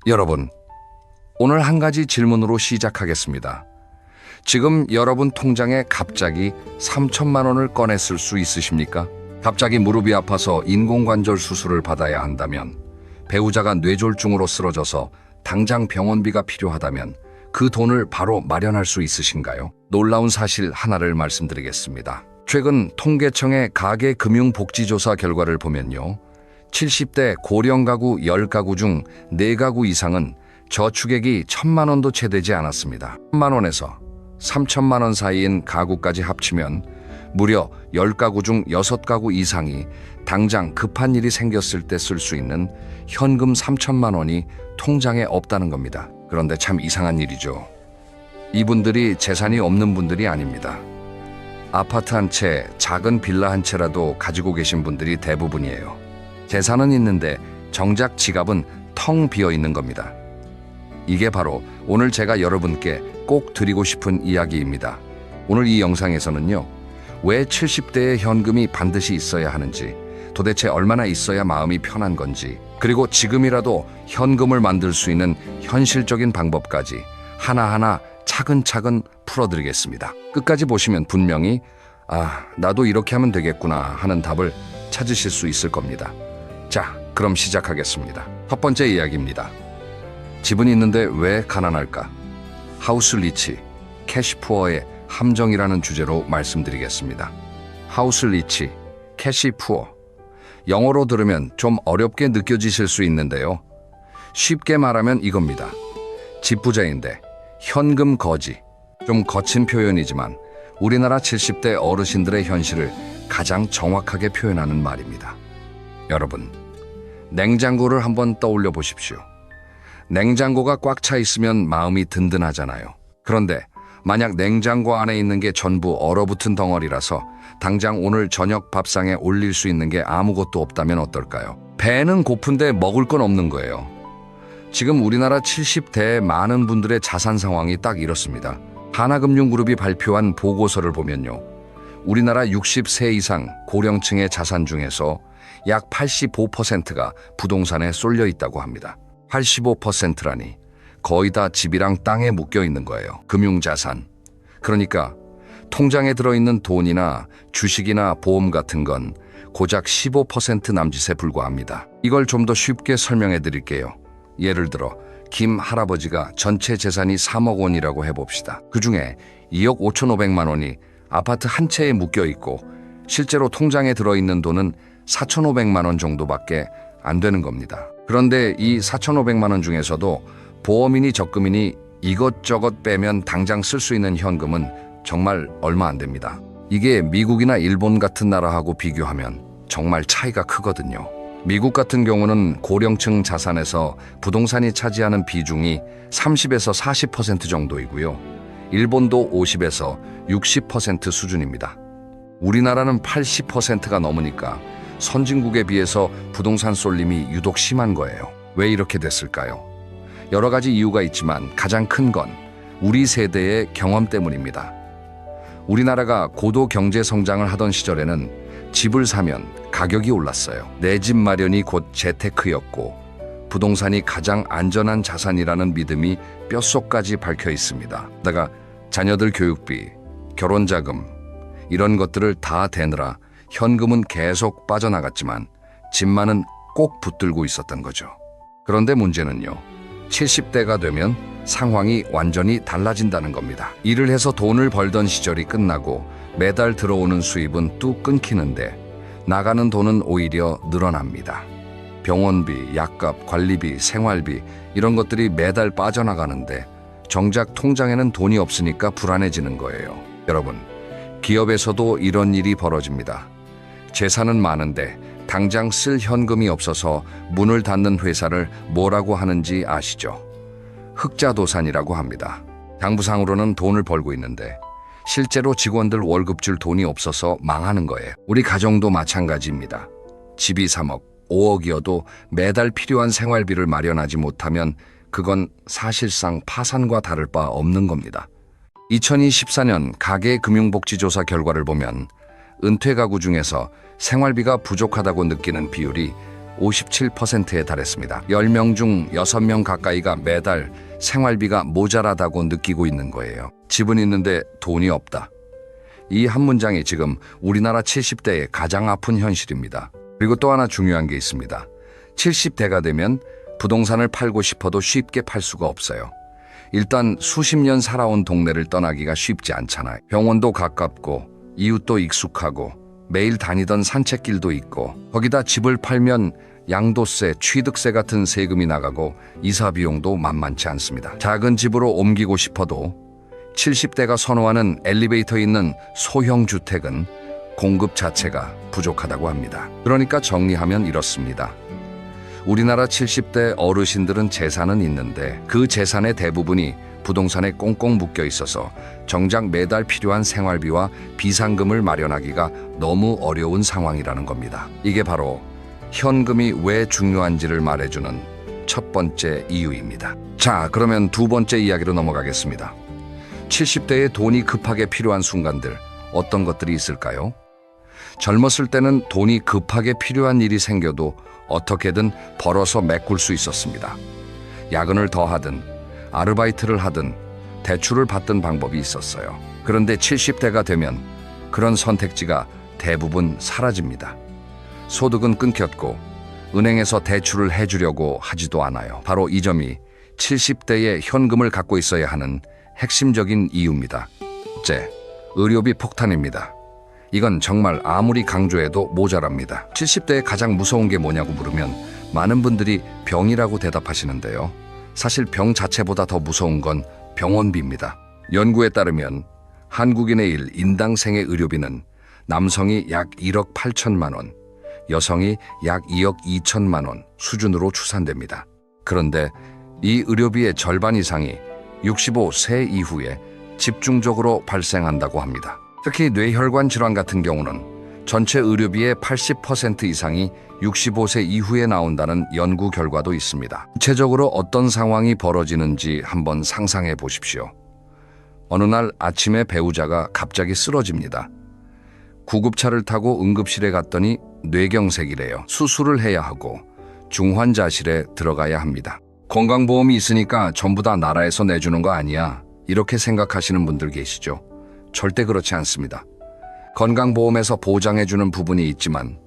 여러분, 오늘 한 가지 질문으로 시작하겠습니다. 지금 여러분 통장에 갑자기 3천만 원을 꺼냈을 수 있으십니까? 갑자기 무릎이 아파서 인공관절 수술을 받아야 한다면, 배우자가 뇌졸중으로 쓰러져서 당장 병원비가 필요하다면 그 돈을 바로 마련할 수 있으신가요? 놀라운 사실 하나를 말씀드리겠습니다. 최근 통계청의 가계금융복지조사 결과를 보면요, 70대 고령 가구 10가구 중 4가구 이상은 저축액이 1,000만 원도 채 되지 않았습니다. 1,000만 원에서 3,000만 원 사이인 가구까지 합치면 무려 10가구 중 6가구 이상이 당장 급한 일이 생겼을 때 쓸 수 있는 현금 3,000만 원이 통장에 없다는 겁니다. 그런데 참 이상한 일이죠. 이분들이 재산이 없는 분들이 아닙니다. 아파트 한 채, 작은 빌라 한 채라도 가지고 계신 분들이 대부분이에요. 재산은 있는데 정작 지갑은 텅 비어 있는 겁니다. 이게 바로 오늘 제가 여러분께 꼭 드리고 싶은 이야기입니다. 오늘 이 영상에서는요, 왜 70대의 현금이 반드시 있어야 하는지, 도대체 얼마나 있어야 마음이 편한 건지, 그리고 지금이라도 현금을 만들 수 있는 현실적인 방법까지 하나하나 차근차근 풀어드리겠습니다. 끝까지 보시면 분명히 나도 이렇게 하면 되겠구나 하는 답을 찾으실 수 있을 겁니다. 자, 그럼 시작하겠습니다. 첫 번째 이야기입니다. 집은 있는데 왜 가난할까? 하우스 리치, 캐시푸어의 함정이라는 주제로 말씀드리겠습니다. 하우스 리치, 캐시푸어. 영어로 들으면 좀 어렵게 느껴지실 수 있는데요. 쉽게 말하면 이겁니다. 집 부자인데 현금 거지. 좀 거친 표현이지만 우리나라 70대 어르신들의 현실을 가장 정확하게 표현하는 말입니다. 여러분, 냉장고를 한번 떠올려 보십시오. 냉장고가 꽉 차 있으면 마음이 든든하잖아요. 그런데 만약 냉장고 안에 있는 게 전부 얼어붙은 덩어리라서 당장 오늘 저녁 밥상에 올릴 수 있는 게 아무것도 없다면 어떨까요? 배는 고픈데 먹을 건 없는 거예요. 지금 우리나라 70대의 많은 분들의 자산 상황이 딱 이렇습니다. 하나금융그룹이 발표한 보고서를 보면요, 우리나라 60세 이상 고령층의 자산 중에서 약 85%가 부동산에 쏠려 있다고 합니다. 85%라니 거의 다 집이랑 땅에 묶여 있는 거예요. 금융자산. 그러니까 통장에 들어있는 돈이나 주식이나 보험 같은 건 고작 15% 남짓에 불과합니다. 이걸 좀 더 쉽게 설명해 드릴게요. 예를 들어 김 할아버지가 전체 재산이 3억 원이라고 해봅시다. 그중에 2억 5,500만 원이 아파트 한 채에 묶여 있고 실제로 통장에 들어있는 돈은 4,500만 원 정도밖에 안 되는 겁니다. 그런데 이 4,500만 원 중에서도 보험이니 적금이니 이것저것 빼면 당장 쓸 수 있는 현금은 정말 얼마 안 됩니다. 이게 미국이나 일본 같은 나라하고 비교하면 정말 차이가 크거든요. 미국 같은 경우는 고령층 자산에서 부동산이 차지하는 비중이 30에서 40% 정도이고요. 일본도 50에서 60% 수준입니다. 우리나라는 80%가 넘으니까 선진국에 비해서 부동산 쏠림이 유독 심한 거예요. 왜 이렇게 됐을까요? 여러 가지 이유가 있지만 가장 큰 건 우리 세대의 경험 때문입니다. 우리나라가 고도 경제 성장을 하던 시절에는 집을 사면 가격이 올랐어요. 내 집 마련이 곧 재테크였고 부동산이 가장 안전한 자산이라는 믿음이 뼛속까지 박혀 있습니다. 다가 자녀들 교육비, 결혼자금 이런 것들을 다 대느라 현금은 계속 빠져나갔지만 집만은 꼭 붙들고 있었던 거죠. 그런데 문제는요, 70대가 되면 상황이 완전히 달라진다는 겁니다. 일을 해서 돈을 벌던 시절이 끝나고 매달 들어오는 수입은 뚝 끊기는데 나가는 돈은 오히려 늘어납니다. 병원비, 약값, 관리비, 생활비 이런 것들이 매달 빠져나가는데 정작 통장에는 돈이 없으니까 불안해지는 거예요. 여러분, 기업에서도 이런 일이 벌어집니다. 재산은 많은데 당장 쓸 현금이 없어서 문을 닫는 회사를 뭐라고 하는지 아시죠? 흑자도산이라고 합니다. 장부상으로는 돈을 벌고 있는데 실제로 직원들 월급 줄 돈이 없어서 망하는 거예요. 우리 가정도 마찬가지입니다. 집이 3억, 5억이어도 매달 필요한 생활비를 마련하지 못하면 그건 사실상 파산과 다를 바 없는 겁니다. 2024년 가계금융복지조사 결과를 보면 은퇴 가구 중에서 생활비가 부족하다고 느끼는 비율이 57%에 달했습니다. 10명 중 6명 가까이가 매달 생활비가 모자라다고 느끼고 있는 거예요. 집은 있는데 돈이 없다. 이 한 문장이 지금 우리나라 70대의 가장 아픈 현실입니다. 그리고 또 하나 중요한 게 있습니다. 70대가 되면 부동산을 팔고 싶어도 쉽게 팔 수가 없어요. 일단 수십 년 살아온 동네를 떠나기가 쉽지 않잖아요. 병원도 가깝고 이웃도 익숙하고 매일 다니던 산책길도 있고 거기다 집을 팔면 양도세, 취득세 같은 세금이 나가고 이사 비용도 만만치 않습니다. 작은 집으로 옮기고 싶어도 70대가 선호하는 엘리베이터 있는 소형 주택은 공급 자체가 부족하다고 합니다. 그러니까 정리하면 이렇습니다. 우리나라 70대 어르신들은 재산은 있는데 그 재산의 대부분이 부동산에 꽁꽁 묶여 있어서 정작 매달 필요한 생활비와 비상금을 마련하기가 너무 어려운 상황이라는 겁니다. 이게 바로 현금이 왜 중요한지를 말해주는 첫 번째 이유입니다. 자, 그러면 두 번째 이야기로 넘어가겠습니다. 70대에 돈이 급하게 필요한 순간들, 어떤 것들이 있을까요? 젊었을 때는 돈이 급하게 필요한 일이 생겨도 어떻게든 벌어서 메꿀 수 있었습니다. 야근을 더 하든 아르바이트를 하든 대출을 받던 방법이 있었어요. 그런데 70대가 되면 그런 선택지가 대부분 사라집니다. 소득은 끊겼고 은행에서 대출을 해주려고 하지도 않아요. 바로 이 점이 70대의 현금을 갖고 있어야 하는 핵심적인 이유입니다. 첫째, 의료비 폭탄입니다. 이건 정말 아무리 강조해도 모자랍니다. 70대에 가장 무서운 게 뭐냐고 물으면 많은 분들이 병이라고 대답하시는데요. 사실 병 자체보다 더 무서운 건 병원비입니다. 연구에 따르면 한국인의 인당 생애 의료비는 남성이 약 1억 8천만 원, 여성이 약 2억 2천만 원 수준으로 추산됩니다. 그런데 이 의료비의 절반 이상이 65세 이후에 집중적으로 발생한다고 합니다. 특히 뇌혈관 질환 같은 경우는 전체 의료비의 80% 이상이 65세 이후에 나온다는 연구 결과도 있습니다. 구체적으로 어떤 상황이 벌어지는지 한번 상상해 보십시오. 어느 날 아침에 배우자가 갑자기 쓰러집니다. 구급차를 타고 응급실에 갔더니 뇌경색이래요. 수술을 해야 하고 중환자실에 들어가야 합니다. 건강보험이 있으니까 전부 다 나라에서 내주는 거 아니야, 이렇게 생각하시는 분들 계시죠? 절대 그렇지 않습니다. 건강보험에서 보장해주는 부분이 있지만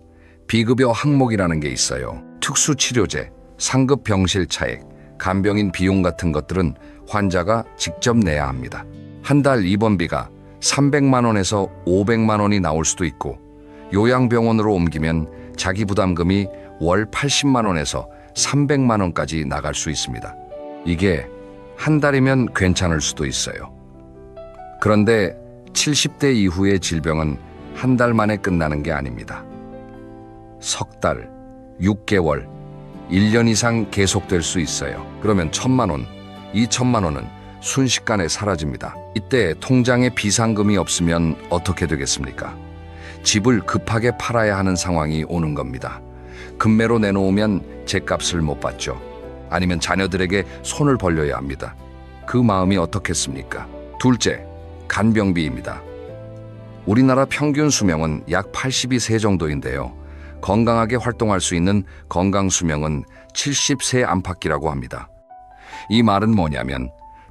비급여 항목이라는 게 있어요. 특수치료제, 상급 병실 차액, 간병인 비용 같은 것들은 환자가 직접 내야 합니다. 한 달 입원비가 300만 원에서 500만 원이 나올 수도 있고 요양병원으로 옮기면 자기 부담금이 월 80만 원에서 300만 원까지 나갈 수 있습니다. 이게 한 달이면 괜찮을 수도 있어요. 그런데 70대 이후의 질병은 한 달 만에 끝나는 게 아닙니다. 석 달, 6개월, 1년 이상 계속될 수 있어요. 그러면 1,000만 원, 2,000만 원은 순식간에 사라집니다. 이때 통장에 비상금이 없으면 어떻게 되겠습니까? 집을 급하게 팔아야 하는 상황이 오는 겁니다. 금매로 내놓으면 제값을 못 받죠. 아니면 자녀들에게 손을 벌려야 합니다. 그 마음이 어떻겠습니까? 둘째, 간병비입니다. 우리나라 평균 수명은 약 82세 정도인데요. 건강하게 활동할 수 있는 건강 수명은 70세 안팎이라고 합니다. 이 말은 뭐냐면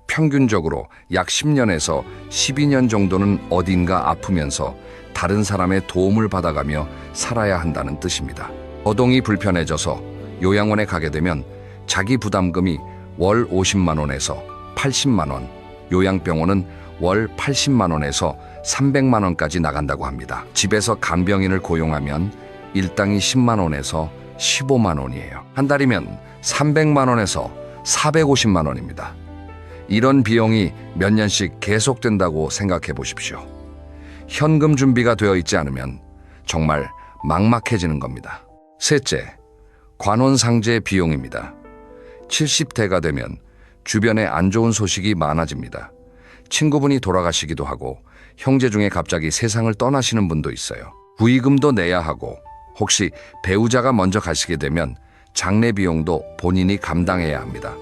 평균적으로 약 10년에서 12년 정도는 어딘가 아프면서 다른 사람의 도움을 받아가며 살아야 한다는 뜻입니다. 거동이 불편해져서 요양원에 가게 되면 자기 부담금이 월 50만 원에서 80만 원, 요양병원은 월 80만 원에서 300만 원까지 나간다고 합니다. 집에서 간병인을 고용하면 일당이 10만 원에서 15만 원이에요. 한 달이면 300만 원에서 450만 원입니다. 이런 비용이 몇 년씩 계속된다고 생각해 보십시오. 현금 준비가 되어 있지 않으면 정말 막막해지는 겁니다. 셋째, 관혼상제 비용입니다. 70대가 되면 주변에 안 좋은 소식이 많아집니다. 친구분이 돌아가시기도 하고 형제 중에 갑자기 세상을 떠나시는 분도 있어요. 부의금도 내야 하고 혹시 배우자가 먼저 가시게 되면 장례 비용도 본인이 감당해야 합니다.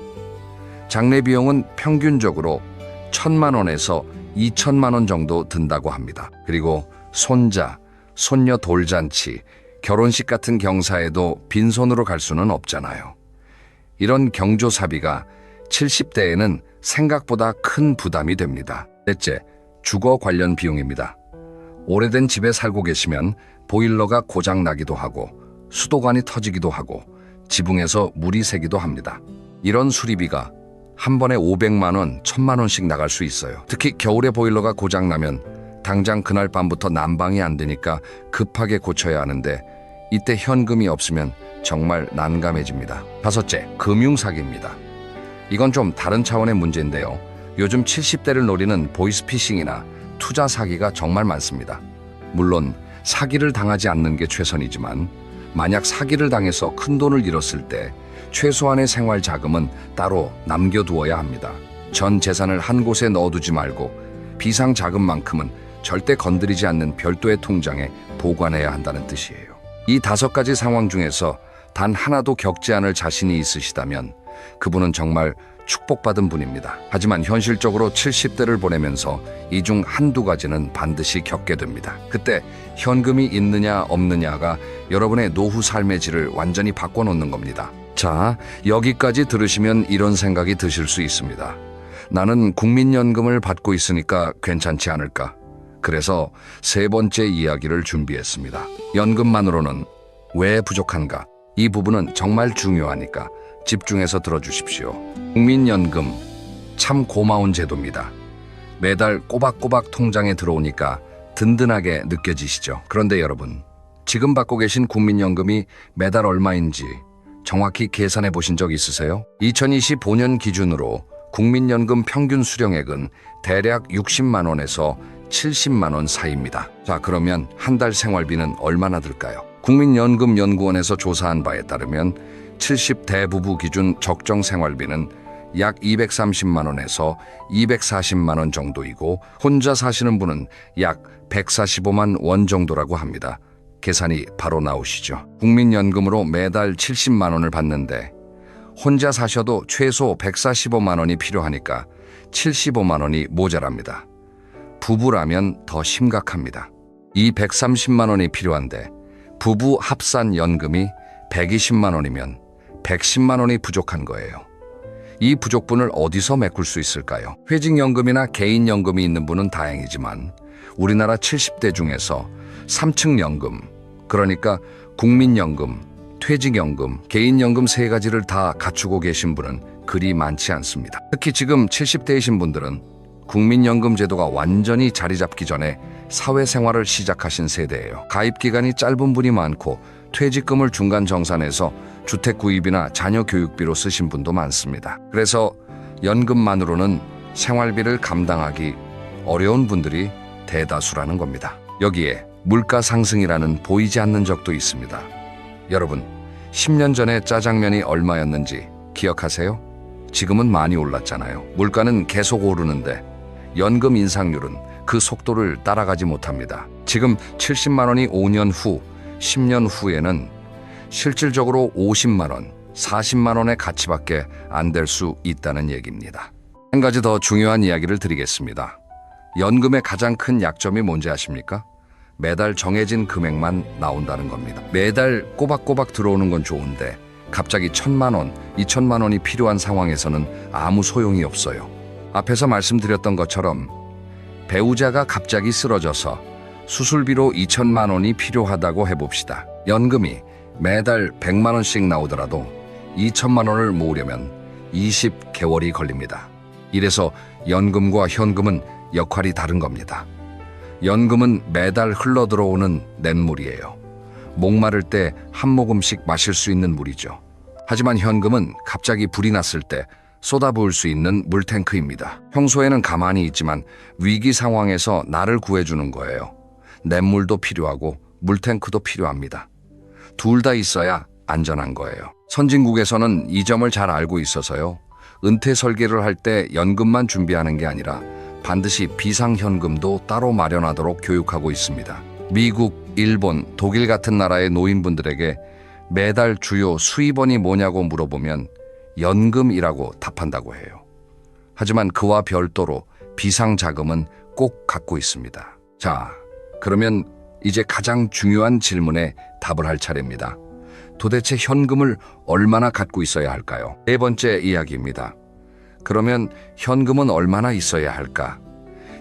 장례 비용은 평균적으로 1,000만 원에서 2천만 원 정도 든다고 합니다. 그리고 손자, 손녀 돌잔치, 결혼식 같은 경사에도 빈손으로 갈 수는 없잖아요. 이런 경조사비가 70대에는 생각보다 큰 부담이 됩니다. 넷째, 주거 관련 비용입니다. 오래된 집에 살고 계시면 보일러가 고장 나기도 하고 수도관이 터지기도 하고 지붕에서 물이 새기도 합니다. 이런 수리비가 한 번에 500만 원, 1000만 원씩 나갈 수 있어요. 특히 겨울에 보일러가 고장 나면 당장 그날 밤부터 난방이 안 되니까 급하게 고쳐야 하는데 이때 현금이 없으면 정말 난감해집니다. 다섯째, 금융사기입니다. 이건 좀 다른 차원의 문제인데요. 요즘 70대를 노리는 보이스피싱이나 투자 사기가 정말 많습니다. 물론 사기를 당하지 않는 게 최선이지만 만약 사기를 당해서 큰 돈을 잃었을 때 최소한의 생활 자금은 따로 남겨두어야 합니다. 전 재산을 한 곳에 넣어두지 말고 비상 자금만큼은 절대 건드리지 않는 별도의 통장에 보관해야 한다는 뜻이에요. 이 5가지 상황 중에서 단 하나도 겪지 않을 자신이 있으시다면 그분은 정말 축복받은 분입니다. 하지만 현실적으로 70대를 보내면서 이 중 한두 가지는 반드시 겪게 됩니다. 그때 현금이 있느냐 없느냐가 여러분의 노후 삶의 질을 완전히 바꿔놓는 겁니다. 자, 여기까지 들으시면 이런 생각이 드실 수 있습니다. 나는 국민연금을 받고 있으니까 괜찮지 않을까? 그래서 세 번째 이야기를 준비했습니다. 연금만으로는 왜 부족한가? 이 부분은 정말 중요하니까 집중해서 들어주십시오. 국민연금, 참 고마운 제도입니다. 매달 꼬박꼬박 통장에 들어오니까 든든하게 느껴지시죠? 그런데 여러분, 지금 받고 계신 국민연금이 매달 얼마인지 정확히 계산해 보신 적 있으세요? 2025년 기준으로 국민연금 평균 수령액은 대략 60만 원에서 70만 원 사이입니다. 자, 그러면 한 달 생활비는 얼마나 들까요? 국민연금연구원에서 조사한 바에 따르면 70대 부부 기준 적정 생활비는 약 230만 원에서 240만 원 정도이고 혼자 사시는 분은 약 145만 원 정도라고 합니다. 계산이 바로 나오시죠? 국민연금으로 매달 70만 원을 받는데 혼자 사셔도 최소 145만 원이 필요하니까 75만 원이 모자랍니다. 부부라면 더 심각합니다. 이 130만 원이 필요한데 부부 합산 연금이 120만 원이면 110만 원이 부족한 거예요. 이 부족분을 어디서 메꿀 수 있을까요? 회직연금이나 개인연금이 있는 분은 다행이지만 우리나라 70대 중에서 3층 연금, 그러니까 국민연금, 퇴직연금, 개인연금 세 가지를 다 갖추고 계신 분은 그리 많지 않습니다. 특히 지금 70대이신 분들은 국민연금 제도가 완전히 자리 잡기 전에 사회생활을 시작하신 세대예요. 가입 기간이 짧은 분이 많고 퇴직금을 중간 정산해서 주택 구입이나 자녀 교육비로 쓰신 분도 많습니다. 그래서 연금만으로는 생활비를 감당하기 어려운 분들이 대다수라는 겁니다. 여기에 물가 상승이라는 보이지 않는 적도 있습니다. 여러분, 10년 전에 짜장면이 얼마였는지 기억하세요? 지금은 많이 올랐잖아요. 물가는 계속 오르는데 연금 인상률은 그 속도를 따라가지 못합니다. 지금 70만 원이 5년 후, 10년 후에는 실질적으로 50만 원, 40만 원의 가치밖에 안 될 수 있다는 얘기입니다. 한 가지 더 중요한 이야기를 드리겠습니다. 연금의 가장 큰 약점이 뭔지 아십니까? 매달 정해진 금액만 나온다는 겁니다. 매달 꼬박꼬박 들어오는 건 좋은데 갑자기 1,000만 원, 2,000만 원이 필요한 상황에서는 아무 소용이 없어요. 앞에서 말씀드렸던 것처럼 배우자가 갑자기 쓰러져서 수술비로 2,000만 원이 필요하다고 해봅시다. 연금이 매달 100만 원씩 나오더라도 2,000만 원을 모으려면 20개월이 걸립니다. 이래서 연금과 현금은 역할이 다른 겁니다. 연금은 매달 흘러들어오는 냇물이에요. 목마를 때 한 모금씩 마실 수 있는 물이죠. 하지만 현금은 갑자기 불이 났을 때 쏟아부을 수 있는 물탱크입니다. 평소에는 가만히 있지만 위기 상황에서 나를 구해주는 거예요. 냇물도 필요하고 물탱크도 필요합니다. 둘 다 있어야 안전한 거예요. 선진국에서는 이 점을 잘 알고 있어서요. 은퇴 설계를 할 때 연금만 준비하는 게 아니라 반드시 비상현금도 따로 마련하도록 교육하고 있습니다. 미국, 일본, 독일 같은 나라의 노인분들에게 매달 주요 수입원이 뭐냐고 물어보면 연금이라고 답한다고 해요. 하지만 그와 별도로 비상자금은 꼭 갖고 있습니다. 자, 그러면 이제 가장 중요한 질문에 답을 할 차례입니다. 도대체 현금을 얼마나 갖고 있어야 할까요? 네 번째 이야기입니다. 그러면 현금은 얼마나 있어야 할까?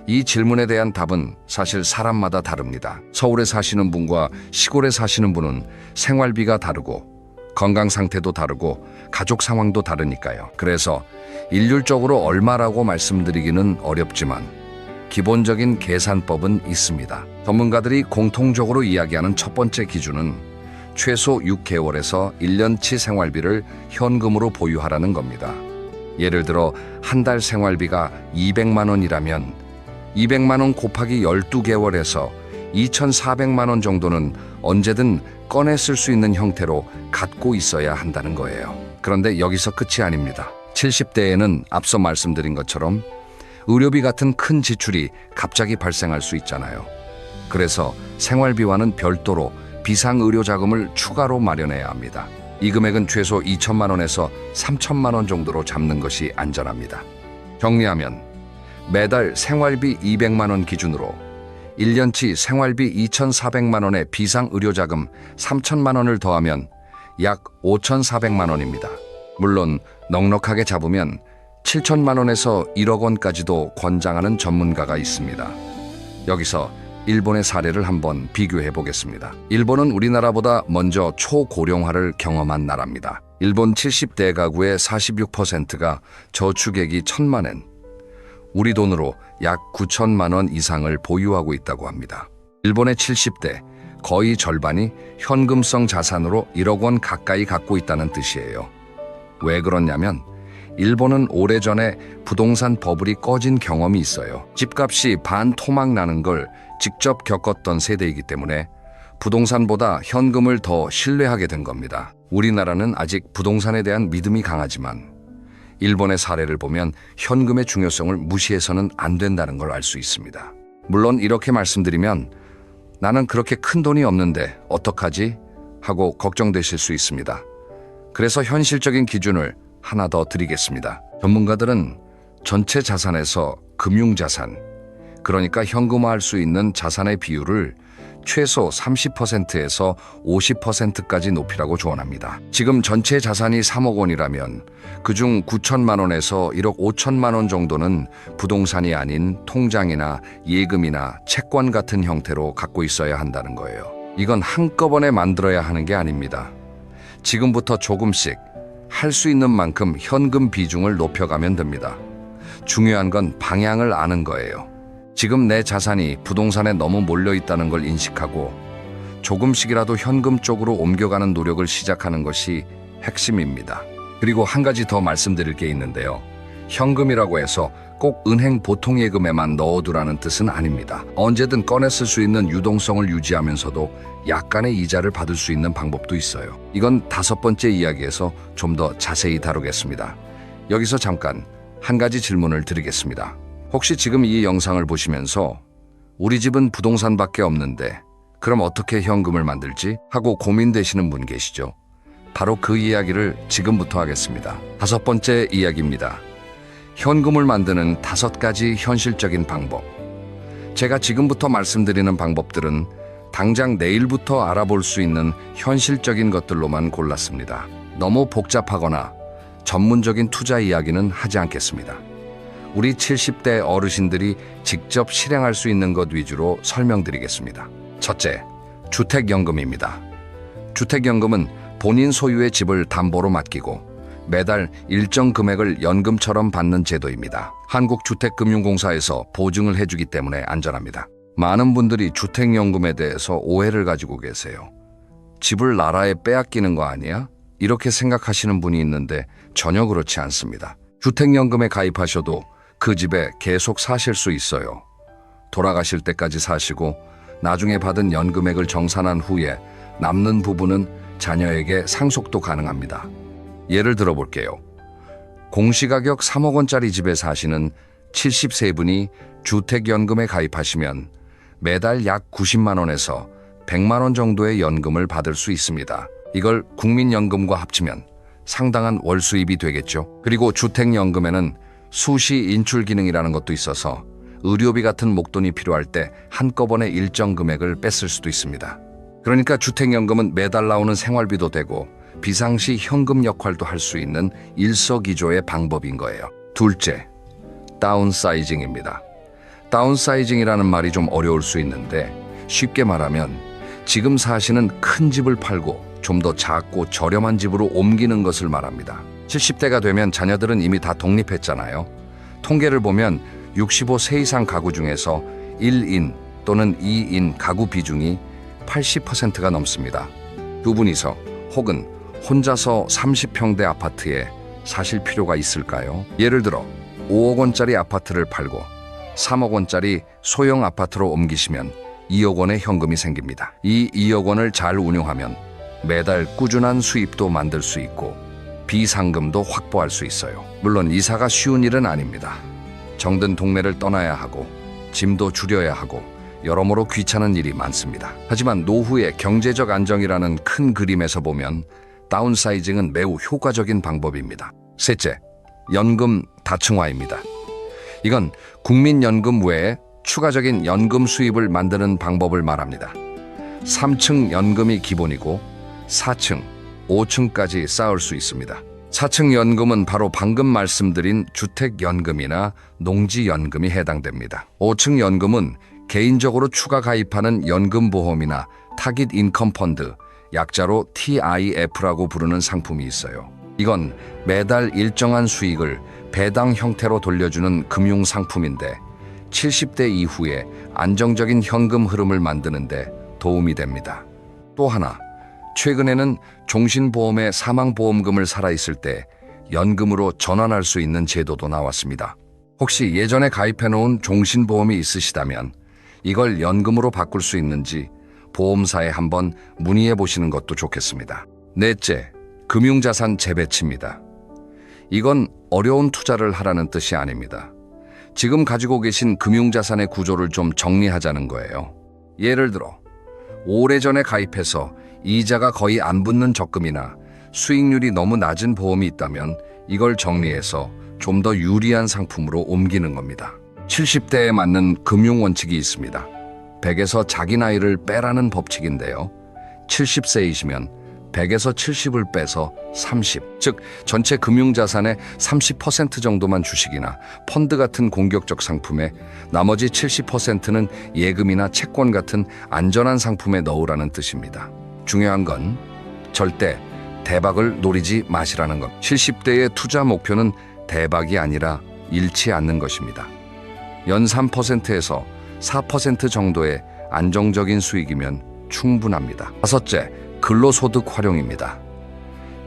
이 질문에 대한 답은 사실 사람마다 다릅니다. 서울에 사시는 분과 시골에 사시는 분은 생활비가 다르고 건강 상태도 다르고 가족 상황도 다르니까요. 그래서 일률적으로 얼마라고 말씀드리기는 어렵지만 기본적인 계산법은 있습니다. 전문가들이 공통적으로 이야기하는 첫 번째 기준은 최소 6개월에서 1년치 생활비를 현금으로 보유하라는 겁니다. 예를 들어 한 달 생활비가 200만 원이라면 200만 원 곱하기 12개월에서 2,400만 원 정도는 언제든 꺼내 쓸 수 있는 형태로 갖고 있어야 한다는 거예요. 그런데 여기서 끝이 아닙니다. 70대에는 앞서 말씀드린 것처럼 의료비 같은 큰 지출이 갑자기 발생할 수 있잖아요. 그래서 생활비와는 별도로 비상의료자금을 추가로 마련해야 합니다. 이 금액은 최소 2천만 원에서 3천만 원 정도로 잡는 것이 안전합니다. 정리하면 매달 생활비 200만 원 기준으로 1년치 생활비 2,400만 원의 비상의료자금 3천만 원을 더하면 약 5,400만 원입니다. 물론 넉넉하게 잡으면 7천만 원에서 1억 원까지도 권장하는 전문가가 있습니다. 여기서 일본의 사례를 한번 비교해 보겠습니다. 일본은 우리나라보다 먼저 초고령화를 경험한 나라입니다. 일본 70대 가구의 46%가 저축액이 1,000만 엔, 우리 돈으로 약 9천만 원 이상을 보유하고 있다고 합니다. 일본의 70대 거의 절반이 현금성 자산으로 1억 원 가까이 갖고 있다는 뜻이에요. 왜 그러냐면 일본은 오래전에 부동산 버블이 꺼진 경험이 있어요. 집값이 반토막 나는 걸 직접 겪었던 세대이기 때문에 부동산보다 현금을 더 신뢰하게 된 겁니다. 우리나라는 아직 부동산에 대한 믿음이 강하지만 일본의 사례를 보면 현금의 중요성을 무시해서는 안 된다는 걸 알 수 있습니다. 물론 이렇게 말씀드리면 나는 그렇게 큰 돈이 없는데 어떡하지? 하고 걱정되실 수 있습니다. 그래서 현실적인 기준을 하나 더 드리겠습니다. 전문가들은 전체 자산에서 금융자산, 그러니까 현금화할 수 있는 자산의 비율을 최소 30%에서 50%까지 높이라고 조언합니다. 지금 전체 자산이 3억 원이라면 그중 9천만 원에서 1억 5천만 원 정도는 부동산이 아닌 통장이나 예금이나 채권 같은 형태로 갖고 있어야 한다는 거예요. 이건 한꺼번에 만들어야 하는 게 아닙니다. 지금부터 조금씩 할 수 있는 만큼 현금 비중을 높여가면 됩니다. 중요한 건 방향을 아는 거예요. 지금 내 자산이 부동산에 너무 몰려있다는 걸 인식하고 조금씩이라도 현금 쪽으로 옮겨가는 노력을 시작하는 것이 핵심입니다. 그리고 한 가지 더 말씀드릴 게 있는데요. 현금이라고 해서 꼭 은행 보통 예금에만 넣어두라는 뜻은 아닙니다. 언제든 꺼내 쓸 수 있는 유동성을 유지하면서도 약간의 이자를 받을 수 있는 방법도 있어요. 이건 다섯 번째 이야기에서 좀 더 자세히 다루겠습니다. 여기서 잠깐 한 가지 질문을 드리겠습니다. 혹시 지금 이 영상을 보시면서 우리 집은 부동산밖에 없는데 그럼 어떻게 현금을 만들지? 하고 고민되시는 분 계시죠? 바로 그 이야기를 지금부터 하겠습니다. 다섯 번째 이야기입니다. 현금을 만드는 5가지 현실적인 방법. 제가 지금부터 말씀드리는 방법들은 당장 내일부터 알아볼 수 있는 현실적인 것들로만 골랐습니다. 너무 복잡하거나 전문적인 투자 이야기는 하지 않겠습니다. 우리 70대 어르신들이 직접 실행할 수 있는 것 위주로 설명드리겠습니다. 첫째, 주택연금입니다. 주택연금은 본인 소유의 집을 담보로 맡기고 매달 일정 금액을 연금처럼 받는 제도입니다. 한국주택금융공사에서 보증을 해주기 때문에 안전합니다. 많은 분들이 주택연금에 대해서 오해를 가지고 계세요. 집을 나라에 빼앗기는 거 아니야? 이렇게 생각하시는 분이 있는데 전혀 그렇지 않습니다. 주택연금에 가입하셔도 그 집에 계속 사실 수 있어요. 돌아가실 때까지 사시고 나중에 받은 연금액을 정산한 후에 남는 부분은 자녀에게 상속도 가능합니다. 예를 들어 볼게요. 공시가격 3억 원짜리 집에 사시는 73분이 주택연금에 가입하시면 매달 약 90만 원에서 100만 원 정도의 연금을 받을 수 있습니다. 이걸 국민연금과 합치면 상당한 월 수입이 되겠죠. 그리고 주택연금에는 수시 인출 기능이라는 것도 있어서 의료비 같은 목돈이 필요할 때 한꺼번에 일정 금액을 뺐을 수도 있습니다. 그러니까 주택연금은 매달 나오는 생활비도 되고 비상시 현금 역할도 할 수 있는 일석이조의 방법인 거예요. 둘째, 다운사이징입니다. 다운사이징이라는 말이 좀 어려울 수 있는데 쉽게 말하면 지금 사시는 큰 집을 팔고 좀 더 작고 저렴한 집으로 옮기는 것을 말합니다. 70대가 되면 자녀들은 이미 다 독립했잖아요. 통계를 보면 65세 이상 가구 중에서 1인 또는 2인 가구 비중이 80%가 넘습니다. 두 분이서 혹은 혼자서 30평대 아파트에 사실 필요가 있을까요? 예를 들어 5억 원짜리 아파트를 팔고 3억 원짜리 소형 아파트로 옮기시면 2억 원의 현금이 생깁니다. 이 2억 원을 잘 운용하면 매달 꾸준한 수입도 만들 수 있고 비상금도 확보할 수 있어요. 물론 이사가 쉬운 일은 아닙니다. 정든 동네를 떠나야 하고 짐도 줄여야 하고 여러모로 귀찮은 일이 많습니다. 하지만 노후의 경제적 안정이라는 큰 그림에서 보면 다운사이징은 매우 효과적인 방법입니다. 셋째, 연금 다층화입니다. 이건 국민연금 외에 추가적인 연금 수입을 만드는 방법을 말합니다. 3층 연금이 기본이고 4층, 5층까지 쌓을 수 있습니다. 4층 연금은 바로 방금 말씀드린 주택연금이나 농지연금이 해당됩니다. 5층 연금은 개인적으로 추가 가입하는 연금보험이나 타깃 인컴 펀드, 약자로 TIF라고 부르는 상품이 있어요. 이건 매달 일정한 수익을 배당 형태로 돌려주는 금융 상품인데 70대 이후에 안정적인 현금 흐름을 만드는 데 도움이 됩니다. 또 하나, 최근에는 종신보험의 사망보험금을 살아있을 때 연금으로 전환할 수 있는 제도도 나왔습니다. 혹시 예전에 가입해놓은 종신보험이 있으시다면 이걸 연금으로 바꿀 수 있는지 보험사에 한번 문의해 보시는 것도 좋겠습니다. 넷째, 금융자산 재배치입니다. 이건 어려운 투자를 하라는 뜻이 아닙니다. 지금 가지고 계신 금융자산의 구조를 좀 정리하자는 거예요. 예를 들어 오래전에 가입해서 이자가 거의 안 붙는 적금이나 수익률이 너무 낮은 보험이 있다면 이걸 정리해서 좀 더 유리한 상품으로 옮기는 겁니다. 70대에 맞는 금융 원칙이 있습니다. 100에서 자기 나이를 빼라는 법칙인데요. 70세이시면 100에서 70을 빼서 30, 즉 전체 금융자산의 30% 정도만 주식이나 펀드 같은 공격적 상품에 나머지 70%는 예금이나 채권 같은 안전한 상품에 넣으라는 뜻입니다. 중요한 건 절대 대박을 노리지 마시라는 것. 70대의 투자 목표는 대박이 아니라 잃지 않는 것입니다. 연 3%에서 4% 정도의 안정적인 수익이면 충분합니다. 다섯째, 근로소득 활용입니다.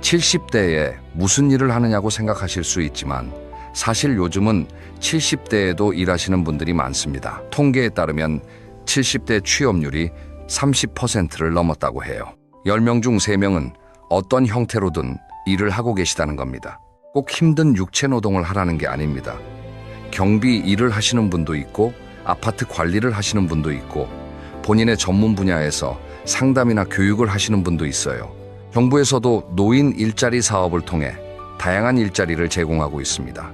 70대에 무슨 일을 하느냐고 생각하실 수 있지만 사실 요즘은 70대에도 일하시는 분들이 많습니다. 통계에 따르면 70대 취업률이 30%를 넘었다고 해요. 10명 중 3명은 어떤 형태로든 일을 하고 계시다는 겁니다. 꼭 힘든 육체 노동을 하라는 게 아닙니다. 경비 일을 하시는 분도 있고 아파트 관리를 하시는 분도 있고 본인의 전문 분야에서 상담이나 교육을 하시는 분도 있어요. 정부에서도 노인 일자리 사업을 통해 다양한 일자리를 제공하고 있습니다.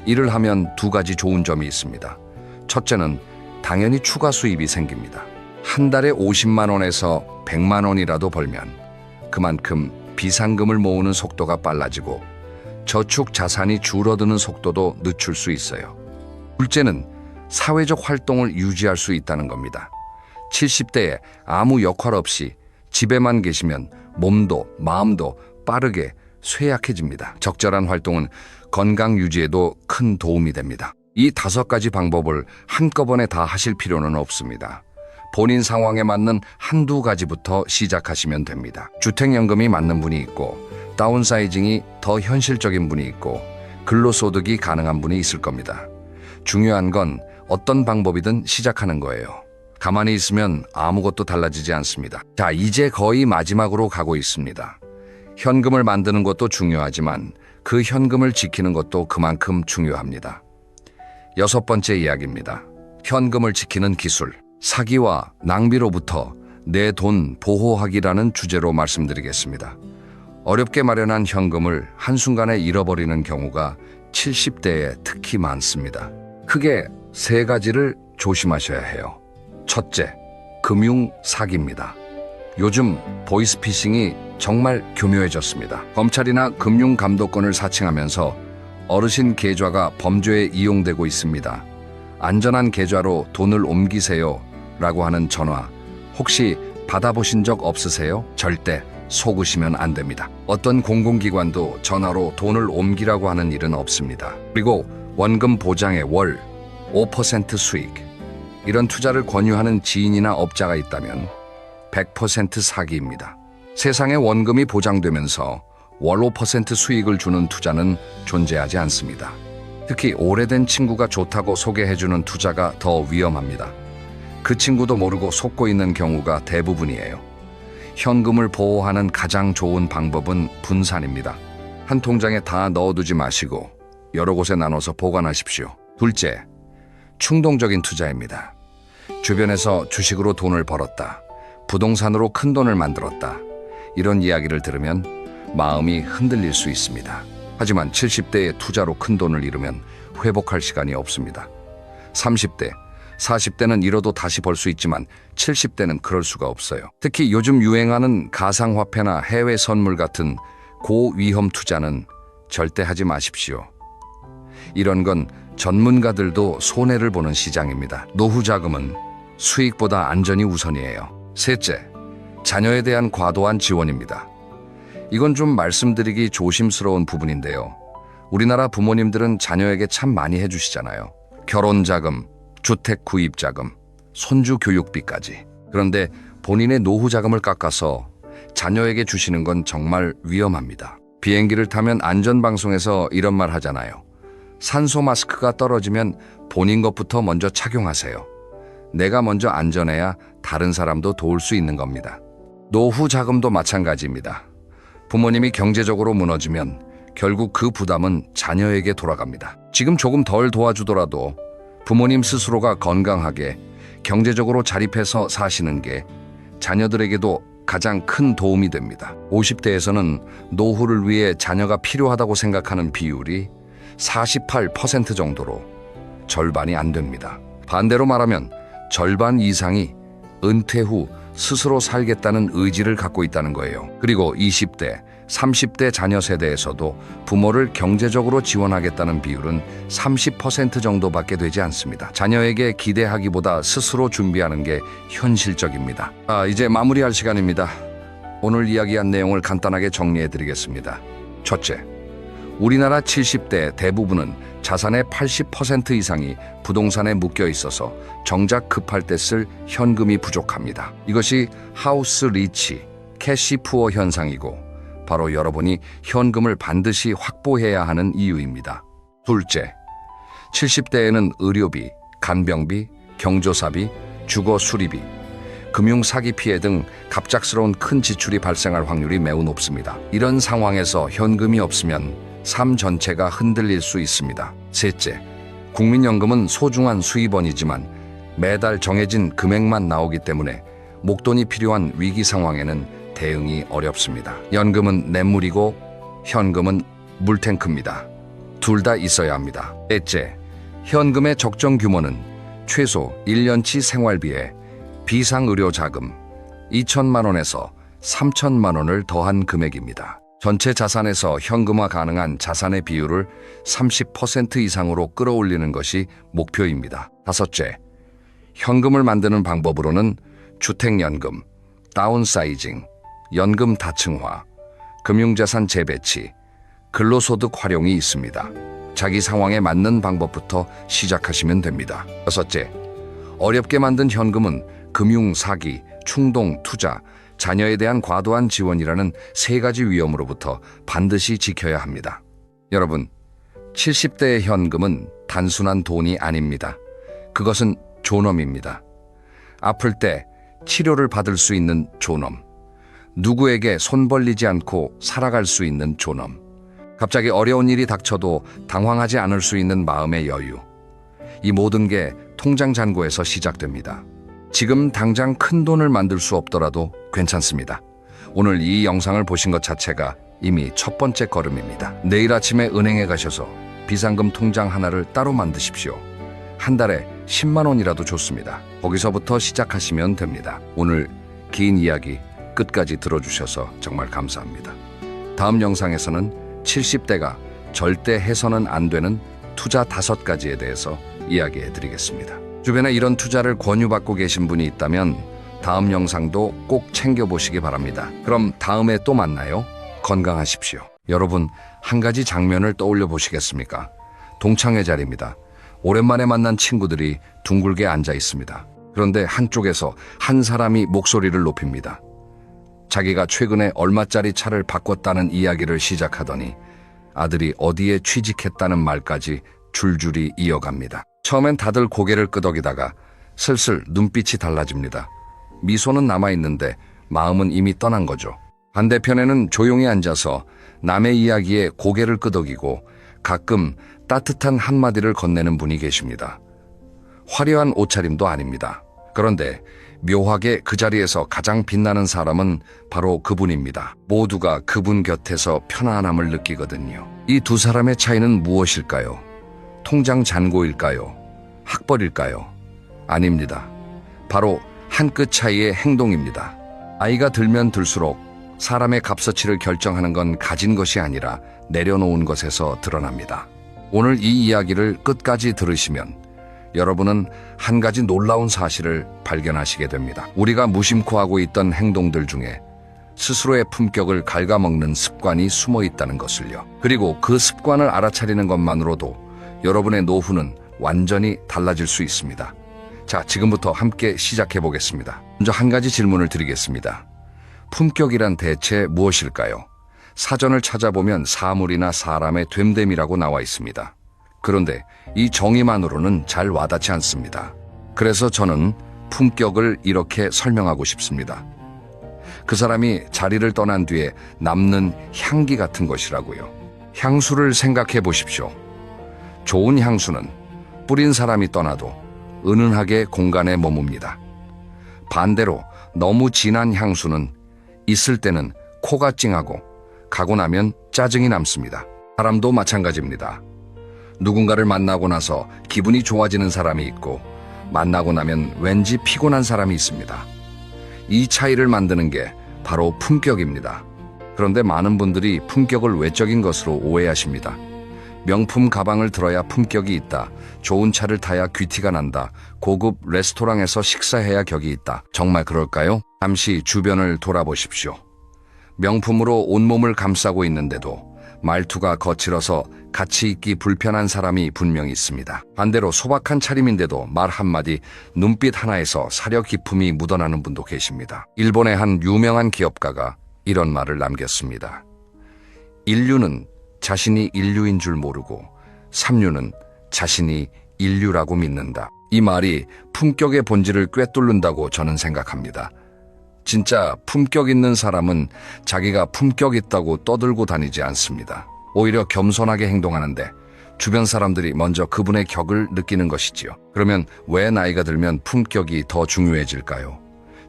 일을 하면 두 가지 좋은 점이 있습니다. 첫째는 당연히 추가 수입이 생깁니다. 한 달에 50만 원에서 100만 원이라도 벌면 그만큼 비상금을 모으는 속도가 빨라지고 저축 자산이 줄어드는 속도도 늦출 수 있어요. 둘째는 사회적 활동을 유지할 수 있다는 겁니다. 70대에 아무 역할 없이 집에만 계시면 몸도 마음도 빠르게 쇠약해집니다. 적절한 활동은 건강 유지에도 큰 도움이 됩니다. 이 5가지 방법을 한꺼번에 다 하실 필요는 없습니다. 본인 상황에 맞는 한두 가지부터 시작하시면 됩니다. 주택연금이 맞는 분이 있고 다운사이징이 더 현실적인 분이 있고 근로소득이 가능한 분이 있을 겁니다. 중요한 건 어떤 방법이든 시작하는 거예요. 가만히 있으면 아무것도 달라지지 않습니다. 자, 이제 거의 마지막으로 가고 있습니다. 현금을 만드는 것도 중요하지만 그 현금을 지키는 것도 그만큼 중요합니다. 6번째 이야기입니다. 현금을 지키는 기술. 사기와 낭비로부터 내 돈 보호하기라는 주제로 말씀드리겠습니다. 어렵게 마련한 현금을 한순간에 잃어버리는 경우가 70대에 특히 많습니다. 크게 세 가지를 조심하셔야 해요. 첫째, 금융 사기입니다. 요즘 보이스피싱이 정말 교묘해졌습니다. 검찰이나 금융감독권을 사칭하면서 어르신 계좌가 범죄에 이용되고 있습니다. 안전한 계좌로 돈을 옮기세요 라고 하는 전화 혹시 받아보신 적 없으세요? 절대 속으시면 안 됩니다. 어떤 공공기관도 전화로 돈을 옮기라고 하는 일은 없습니다. 그리고 원금 보장에 월 5% 수익, 이런 투자를 권유하는 지인이나 업자가 있다면 100% 사기입니다. 세상에 원금이 보장되면서 월 5% 수익을 주는 투자는 존재하지 않습니다. 특히 오래된 친구가 좋다고 소개해주는 투자가 더 위험합니다. 그 친구도 모르고 속고 있는 경우가 대부분이에요. 현금을 보호하는 가장 좋은 방법은 분산입니다. 한 통장에 다 넣어두지 마시고 여러 곳에 나눠서 보관하십시오. 둘째, 충동적인 투자입니다. 주변에서 주식으로 돈을 벌었다, 부동산으로 큰 돈을 만들었다, 이런 이야기를 들으면 마음이 흔들릴 수 있습니다. 하지만 70대의 투자로 큰 돈을 잃으면 회복할 시간이 없습니다. 30대, 40대는 잃어도 다시 벌 수 있지만 70대는 그럴 수가 없어요. 특히 요즘 유행하는 가상화폐나 해외 선물 같은 고위험 투자는 절대 하지 마십시오. 이런 건 전문가들도 손해를 보는 시장입니다. 노후 자금은 수익보다 안전이 우선이에요. 셋째, 자녀에 대한 과도한 지원입니다. 이건 좀 말씀드리기 조심스러운 부분인데요. 우리나라 부모님들은 자녀에게 참 많이 해주시잖아요. 결혼 자금, 주택 구입 자금, 손주 교육비까지. 그런데 본인의 노후 자금을 깎아서 자녀에게 주시는 건 정말 위험합니다. 비행기를 타면 안전방송에서 이런 말 하잖아요. 산소 마스크가 떨어지면 본인 것부터 먼저 착용하세요. 내가 먼저 안전해야 다른 사람도 도울 수 있는 겁니다. 노후 자금도 마찬가지입니다. 부모님이 경제적으로 무너지면 결국 그 부담은 자녀에게 돌아갑니다. 지금 조금 덜 도와주더라도 부모님 스스로가 건강하게 경제적으로 자립해서 사시는 게 자녀들에게도 가장 큰 도움이 됩니다. 50대에서는 노후를 위해 자녀가 필요하다고 생각하는 비율이 48% 정도로 절반이 안 됩니다. 반대로 말하면 절반 이상이 은퇴 후 스스로 살겠다는 의지를 갖고 있다는 거예요. 그리고 20대, 30대 자녀 세대에서도 부모를 경제적으로 지원하겠다는 비율은 30% 정도밖에 되지 않습니다. 자녀에게 기대하기보다 스스로 준비하는 게 현실적입니다. 이제 마무리할 시간입니다. 오늘 이야기한 내용을 간단하게 정리해드리겠습니다. 첫째, 우리나라 70대 대부분은 자산의 80% 이상이 부동산에 묶여 있어서 정작 급할 때 쓸 현금이 부족합니다. 이것이 하우스 리치, 캐시 푸어 현상이고 바로 여러분이 현금을 반드시 확보해야 하는 이유입니다. 둘째, 70대에는 의료비, 간병비, 경조사비, 주거 수리비, 금융 사기 피해 등 갑작스러운 큰 지출이 발생할 확률이 매우 높습니다. 이런 상황에서 현금이 없으면 삶 전체가 흔들릴 수 있습니다. 셋째, 국민연금은 소중한 수입원이지만 매달 정해진 금액만 나오기 때문에 목돈이 필요한 위기 상황에는 대응이 어렵습니다. 연금은 냇물이고 현금은 물탱크입니다. 둘 다 있어야 합니다. 넷째, 현금의 적정 규모는 최소 1년치 생활비에 비상의료자금 2천만 원에서 3천만 원을 더한 금액입니다. 전체 자산에서 현금화 가능한 자산의 비율을 30% 이상으로 끌어올리는 것이 목표입니다. 다섯째, 현금을 만드는 방법으로는 주택연금, 다운사이징, 연금 다층화, 금융자산 재배치, 근로소득 활용이 있습니다. 자기 상황에 맞는 방법부터 시작하시면 됩니다. 여섯째, 어렵게 만든 현금은 금융 사기, 충동 투자, 자녀에 대한 과도한 지원이라는 세 가지 위험으로부터 반드시 지켜야 합니다. 여러분, 70대의 현금은 단순한 돈이 아닙니다. 그것은 존엄입니다. 아플 때 치료를 받을 수 있는 존엄, 누구에게 손 벌리지 않고 살아갈 수 있는 존엄, 갑자기 어려운 일이 닥쳐도 당황하지 않을 수 있는 마음의 여유, 이 모든 게 통장 잔고에서 시작됩니다. 지금 당장 큰 돈을 만들 수 없더라도 괜찮습니다. 오늘 이 영상을 보신 것 자체가 이미 첫 번째 걸음입니다. 내일 아침에 은행에 가셔서 비상금 통장 하나를 따로 만드십시오. 한 달에 10만 원이라도 좋습니다. 거기서부터 시작하시면 됩니다. 오늘 긴 이야기 끝까지 들어주셔서 정말 감사합니다. 다음 영상에서는 70대가 절대 해서는 안 되는 투자 5가지에 대해서 이야기해 드리겠습니다. 주변에 이런 투자를 권유받고 계신 분이 있다면 다음 영상도 꼭 챙겨보시기 바랍니다. 그럼 다음에 또 만나요. 건강하십시오. 여러분, 한 가지 장면을 떠올려 보시겠습니까? 동창회 자리입니다. 오랜만에 만난 친구들이 둥글게 앉아 있습니다. 그런데 한쪽에서 한 사람이 목소리를 높입니다. 자기가 최근에 얼마짜리 차를 바꿨다는 이야기를 시작하더니 아들이 어디에 취직했다는 말까지 줄줄이 이어갑니다. 처음엔 다들 고개를 끄덕이다가 슬슬 눈빛이 달라집니다. 미소는 남아있는데 마음은 이미 떠난 거죠. 반대편에는 조용히 앉아서 남의 이야기에 고개를 끄덕이고 가끔 따뜻한 한마디를 건네는 분이 계십니다. 화려한 옷차림도 아닙니다. 그런데 묘하게 그 자리에서 가장 빛나는 사람은 바로 그분입니다. 모두가 그분 곁에서 편안함을 느끼거든요. 이 두 사람의 차이는 무엇일까요? 통장 잔고일까요? 학벌일까요? 아닙니다. 바로 한 끗 차이의 행동입니다. 나이가 들면 들수록 사람의 값어치를 결정하는 건 가진 것이 아니라 내려놓은 것에서 드러납니다. 오늘 이 이야기를 끝까지 들으시면 여러분은 한 가지 놀라운 사실을 발견하시게 됩니다. 우리가 무심코 하고 있던 행동들 중에 스스로의 품격을 갉아먹는 습관이 숨어 있다는 것을요. 그리고 그 습관을 알아차리는 것만으로도 여러분의 노후는 완전히 달라질 수 있습니다. 자, 지금부터 함께 시작해 보겠습니다. 먼저 한 가지 질문을 드리겠습니다. 품격이란 대체 무엇일까요? 사전을 찾아보면 사물이나 사람의 됨됨이라고 나와 있습니다. 그런데 이 정의만으로는 잘 와닿지 않습니다. 그래서 저는 품격을 이렇게 설명하고 싶습니다. 그 사람이 자리를 떠난 뒤에 남는 향기 같은 것이라고요. 향수를 생각해 보십시오. 좋은 향수는 뿌린 사람이 떠나도 은은하게 공간에 머뭅니다. 반대로 너무 진한 향수는 있을 때는 코가 찡하고 가고 나면 짜증이 남습니다. 사람도 마찬가지입니다. 누군가를 만나고 나서 기분이 좋아지는 사람이 있고 만나고 나면 왠지 피곤한 사람이 있습니다. 이 차이를 만드는 게 바로 품격입니다. 그런데 많은 분들이 품격을 외적인 것으로 오해하십니다. 명품 가방을 들어야 품격이 있다. 좋은 차를 타야 귀티가 난다. 고급 레스토랑에서 식사해야 격이 있다. 정말 그럴까요? 잠시 주변을 돌아보십시오. 명품으로 온몸을 감싸고 있는데도 말투가 거칠어서 같이 있기 불편한 사람이 분명히 있습니다. 반대로 소박한 차림인데도 말 한마디, 눈빛 하나에서 사려 기품이 묻어나는 분도 계십니다. 일본의 한 유명한 기업가가 이런 말을 남겼습니다. 인류는 자신이 인류인 줄 모르고 삼류는 자신이 인류라고 믿는다. 이 말이 품격의 본질을 꿰뚫는다고 저는 생각합니다. 진짜 품격 있는 사람은 자기가 품격 있다고 떠들고 다니지 않습니다. 오히려 겸손하게 행동하는데 주변 사람들이 먼저 그분의 격을 느끼는 것이지요. 그러면 왜 나이가 들면 품격이 더 중요해질까요?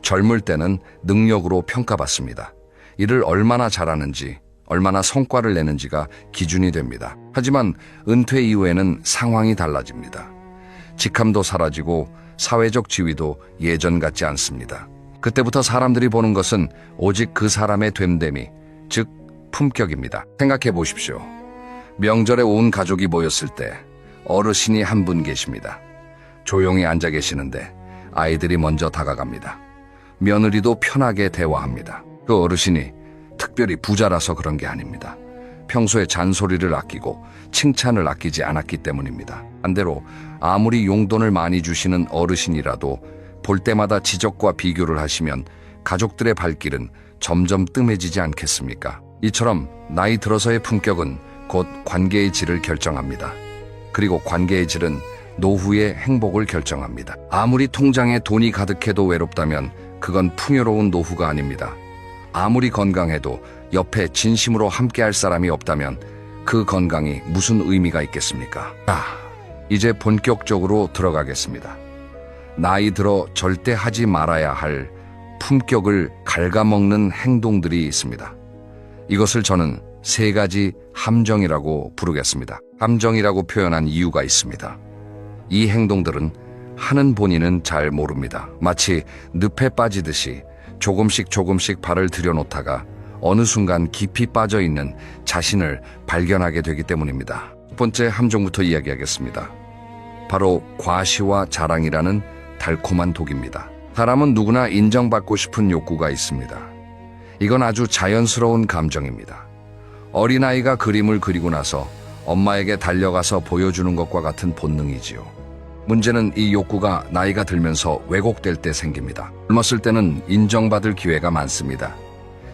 젊을 때는 능력으로 평가받습니다. 일을 얼마나 잘하는지, 얼마나 성과를 내는지가 기준이 됩니다. 하지만 은퇴 이후에는 상황이 달라집니다. 직함도 사라지고 사회적 지위도 예전 같지 않습니다. 그때부터 사람들이 보는 것은 오직 그 사람의 됨됨이, 즉 품격입니다. 생각해 보십시오. 명절에 온 가족이 모였을 때 어르신이 한 분 계십니다. 조용히 앉아 계시는데 아이들이 먼저 다가갑니다. 며느리도 편하게 대화합니다. 그 어르신이 특별히 부자라서 그런 게 아닙니다. 평소에 잔소리를 아끼고 칭찬을 아끼지 않았기 때문입니다. 반대로 아무리 용돈을 많이 주시는 어르신이라도 볼 때마다 지적과 비교를 하시면 가족들의 발길은 점점 뜸해지지 않겠습니까? 이처럼 나이 들어서의 품격은 곧 관계의 질을 결정합니다. 그리고 관계의 질은 노후의 행복을 결정합니다. 아무리 통장에 돈이 가득해도 외롭다면 그건 풍요로운 노후가 아닙니다. 아무리 건강해도 옆에 진심으로 함께할 사람이 없다면 그 건강이 무슨 의미가 있겠습니까? 이제 본격적으로 들어가겠습니다. 나이 들어 절대 하지 말아야 할 품격을 갉아먹는 행동들이 있습니다. 이것을 저는 3가지 함정이라고 부르겠습니다. 함정이라고 표현한 이유가 있습니다. 이 행동들은 하는 본인은 잘 모릅니다. 마치 늪에 빠지듯이 조금씩 발을 들여놓다가 어느 순간 깊이 빠져있는 자신을 발견하게 되기 때문입니다. 첫 번째 함정부터 이야기하겠습니다. 바로 과시와 자랑이라는 달콤한 독입니다. 사람은 누구나 인정받고 싶은 욕구가 있습니다. 이건 아주 자연스러운 감정입니다. 어린아이가 그림을 그리고 나서 엄마에게 달려가서 보여주는 것과 같은 본능이지요. 문제는 이 욕구가 나이가 들면서 왜곡될 때 생깁니다. 젊었을 때는 인정받을 기회가 많습니다.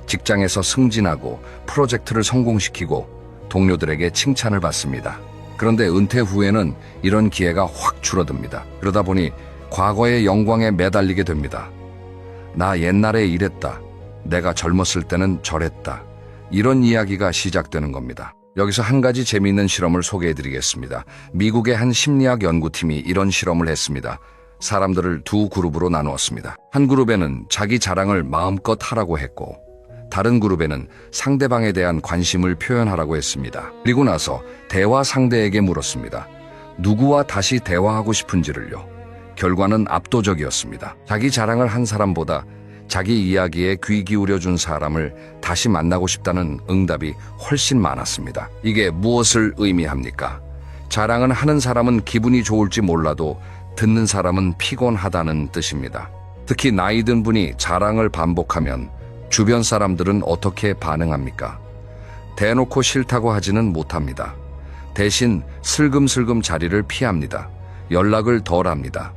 직장에서 승진하고 프로젝트를 성공시키고 동료들에게 칭찬을 받습니다. 그런데 은퇴 후에는 이런 기회가 확 줄어듭니다. 그러다 보니 과거의 영광에 매달리게 됩니다. 나 옛날에 이랬다. 내가 젊었을 때는 저랬다. 이런 이야기가 시작되는 겁니다. 여기서 한 가지 재미있는 실험을 소개해드리겠습니다. 미국의 한 심리학 연구팀이 이런 실험을 했습니다. 사람들을 두 그룹으로 나누었습니다. 한 그룹에는 자기 자랑을 마음껏 하라고 했고, 다른 그룹에는 상대방에 대한 관심을 표현하라고 했습니다. 그리고 나서 대화 상대에게 물었습니다. 누구와 다시 대화하고 싶은지를요. 결과는 압도적이었습니다. 자기 자랑을 한 사람보다 자기 이야기에 귀 기울여준 사람을 다시 만나고 싶다는 응답이 훨씬 많았습니다. 이게 무엇을 의미합니까? 자랑을 하는 사람은 기분이 좋을지 몰라도 듣는 사람은 피곤하다는 뜻입니다. 특히 나이 든 분이 자랑을 반복하면 주변 사람들은 어떻게 반응합니까? 대놓고 싫다고 하지는 못합니다. 대신 슬금슬금 자리를 피합니다. 연락을 덜 합니다.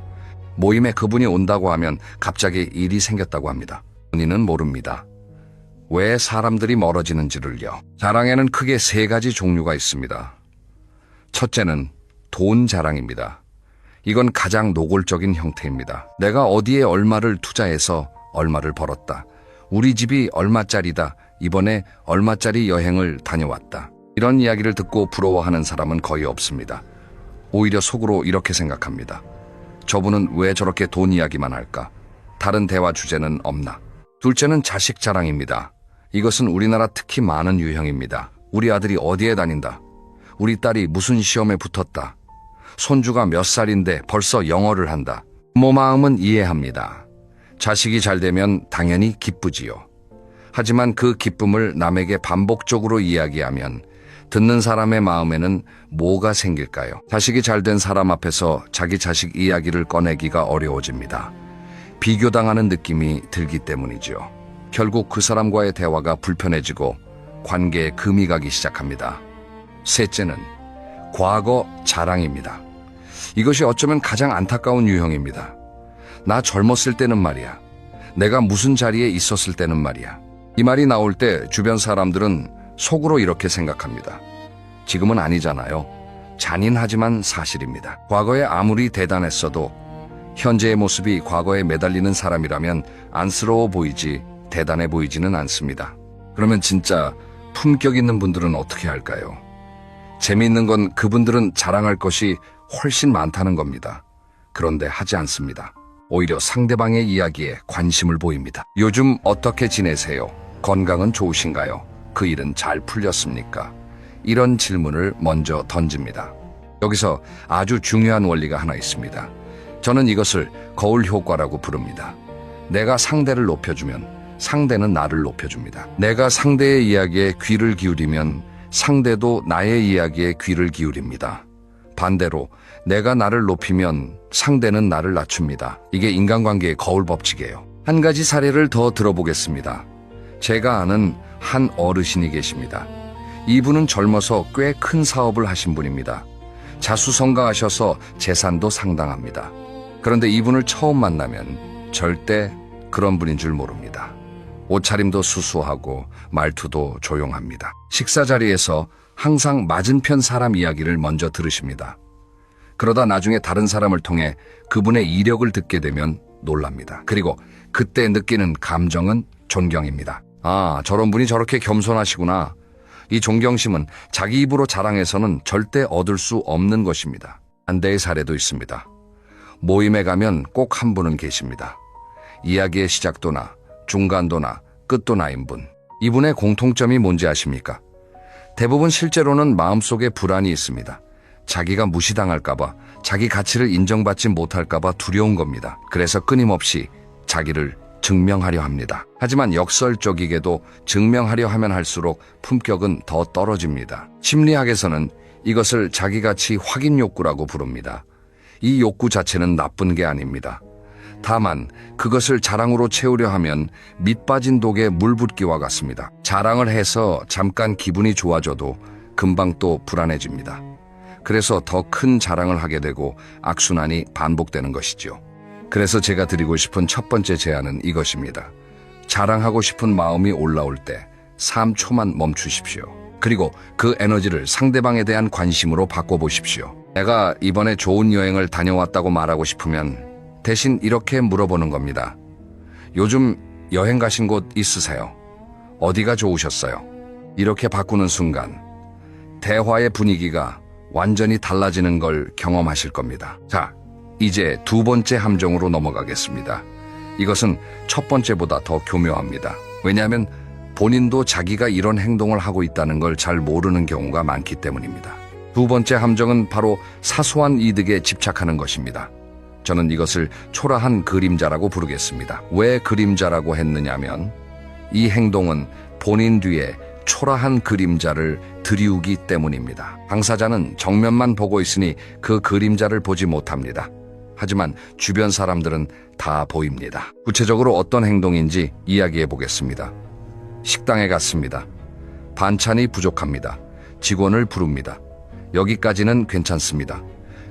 모임에 그분이 온다고 하면 갑자기 일이 생겼다고 합니다. 본인은 모릅니다. 왜 사람들이 멀어지는지를요. 자랑에는 크게 세 가지 종류가 있습니다. 첫째는 돈 자랑입니다. 이건 가장 노골적인 형태입니다. 내가 어디에 얼마를 투자해서 얼마를 벌었다. 우리 집이 얼마짜리다. 이번에 얼마짜리 여행을 다녀왔다. 이런 이야기를 듣고 부러워하는 사람은 거의 없습니다. 오히려 속으로 이렇게 생각합니다. 저분은 왜 저렇게 돈 이야기만 할까? 다른 대화 주제는 없나? 둘째는 자식 자랑입니다. 이것은 우리나라 특히 많은 유형입니다. 우리 아들이 어디에 다닌다. 우리 딸이 무슨 시험에 붙었다. 손주가 몇 살인데 벌써 영어를 한다. 부모 마음은 이해합니다. 자식이 잘 되면 당연히 기쁘지요. 하지만 그 기쁨을 남에게 반복적으로 이야기하면 듣는 사람의 마음에는 뭐가 생길까요? 자식이 잘 된 사람 앞에서 자기 자식 이야기를 꺼내기가 어려워집니다. 비교당하는 느낌이 들기 때문이죠. 결국 그 사람과의 대화가 불편해지고 관계에 금이 가기 시작합니다. 셋째는 과거 자랑입니다. 이것이 어쩌면 가장 안타까운 유형입니다. 나 젊었을 때는 말이야. 내가 무슨 자리에 있었을 때는 말이야. 이 말이 나올 때 주변 사람들은 속으로 이렇게 생각합니다. 지금은 아니잖아요. 잔인하지만 사실입니다. 과거에 아무리 대단했어도 현재의 모습이 과거에 매달리는 사람이라면 안쓰러워 보이지 대단해 보이지는 않습니다. 그러면 진짜 품격 있는 분들은 어떻게 할까요? 재미있는 건 그분들은 자랑할 것이 훨씬 많다는 겁니다. 그런데 하지 않습니다. 오히려 상대방의 이야기에 관심을 보입니다. 요즘 어떻게 지내세요? 건강은 좋으신가요? 그 일은 잘 풀렸습니까? 이런 질문을 먼저 던집니다. 여기서 아주 중요한 원리가 하나 있습니다. 저는 이것을 거울 효과라고 부릅니다. 내가 상대를 높여주면 상대는 나를 높여줍니다. 내가 상대의 이야기에 귀를 기울이면 상대도 나의 이야기에 귀를 기울입니다. 반대로 내가 나를 높이면 상대는 나를 낮춥니다. 이게 인간관계의 거울 법칙이에요. 한 가지 사례를 더 들어보겠습니다. 제가 아는 한 어르신이 계십니다. 이분은 젊어서 꽤 큰 사업을 하신 분입니다. 자수성가하셔서 재산도 상당합니다. 그런데 이분을 처음 만나면 절대 그런 분인 줄 모릅니다. 옷차림도 수수하고 말투도 조용합니다. 식사 자리에서 항상 맞은편 사람 이야기를 먼저 들으십니다. 그러다 나중에 다른 사람을 통해 그분의 이력을 듣게 되면 놀랍니다. 그리고 그때 느끼는 감정은 존경입니다. 아, 저런 분이 저렇게 겸손하시구나. 이 존경심은 자기 입으로 자랑해서는 절대 얻을 수 없는 것입니다. 반대의 사례도 있습니다. 모임에 가면 꼭 한 분은 계십니다. 이야기의 시작도나 중간도나 끝도 나인 분. 이분의 공통점이 뭔지 아십니까? 대부분 실제로는 마음속에 불안이 있습니다. 자기가 무시당할까봐, 자기 가치를 인정받지 못할까봐 두려운 겁니다. 그래서 끊임없이 자기를 증명하려 합니다. 하지만 역설적이게도 증명하려 하면 할수록 품격은 더 떨어집니다. 심리학에서는 이것을 자기가치 확인 욕구라고 부릅니다. 이 욕구 자체는 나쁜 게 아닙니다. 다만 그것을 자랑으로 채우려 하면 밑 빠진 독에 물 붓기와 같습니다. 자랑을 해서 잠깐 기분이 좋아져도 금방 또 불안해집니다. 그래서 더 큰 자랑을 하게 되고 악순환이 반복되는 것이죠. 그래서 제가 드리고 싶은 첫 번째 제안은 이것입니다. 자랑하고 싶은 마음이 올라올 때 3초만 멈추십시오. 그리고 그 에너지를 상대방에 대한 관심으로 바꿔보십시오. 내가 이번에 좋은 여행을 다녀왔다고 말하고 싶으면 대신 이렇게 물어보는 겁니다. 요즘 여행 가신 곳 있으세요? 어디가 좋으셨어요? 이렇게 바꾸는 순간 대화의 분위기가 완전히 달라지는 걸 경험하실 겁니다. 자, 이제 두 번째 함정으로 넘어가겠습니다. 이것은 첫 번째보다 더 교묘합니다. 왜냐하면 본인도 자기가 이런 행동을 하고 있다는 걸 잘 모르는 경우가 많기 때문입니다. 두 번째 함정은 바로 사소한 이득에 집착하는 것입니다. 저는 이것을 초라한 그림자라고 부르겠습니다. 왜 그림자라고 했느냐면 이 행동은 본인 뒤에 초라한 그림자를 들이우기 때문입니다. 당사자는 정면만 보고 있으니 그 그림자를 보지 못합니다. 하지만 주변 사람들은 다 보입니다. 구체적으로 어떤 행동인지 이야기해 보겠습니다. 식당에 갔습니다. 반찬이 부족합니다. 직원을 부릅니다. 여기까지는 괜찮습니다.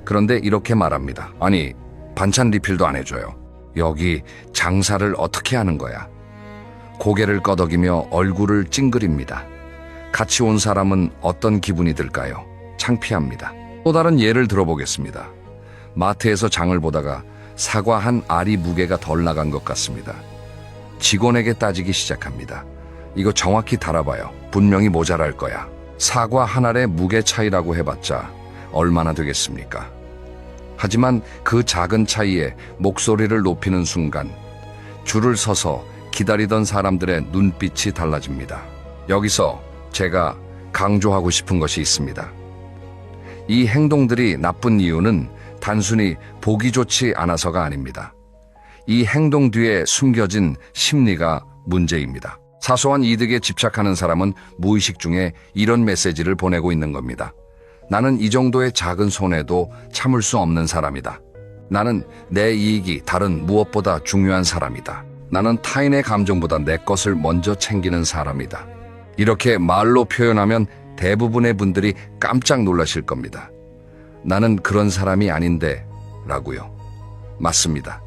그런데 이렇게 말합니다. 아니, 반찬 리필도 안 해줘요. 여기 장사를 어떻게 하는 거야? 고개를 끄덕이며 얼굴을 찡그립니다. 같이 온 사람은 어떤 기분이 들까요? 창피합니다. 또 다른 예를 들어보겠습니다. 마트에서 장을 보다가 사과 한 알이 무게가 덜 나간 것 같습니다. 직원에게 따지기 시작합니다. 이거 정확히 달아봐요. 분명히 모자랄 거야. 사과 한 알의 무게 차이라고 해봤자 얼마나 되겠습니까? 하지만 그 작은 차이에 목소리를 높이는 순간 줄을 서서 기다리던 사람들의 눈빛이 달라집니다. 여기서 제가 강조하고 싶은 것이 있습니다. 이 행동들이 나쁜 이유는 단순히 보기 좋지 않아서가 아닙니다. 이 행동 뒤에 숨겨진 심리가 문제입니다. 사소한 이득에 집착하는 사람은 무의식 중에 이런 메시지를 보내고 있는 겁니다. 나는 이 정도의 작은 손해도 참을 수 없는 사람이다. 나는 내 이익이 다른 무엇보다 중요한 사람이다. 나는 타인의 감정보다 내 것을 먼저 챙기는 사람이다. 이렇게 말로 표현하면 대부분의 분들이 깜짝 놀라실 겁니다. 나는 그런 사람이 아닌데 라고요. 맞습니다.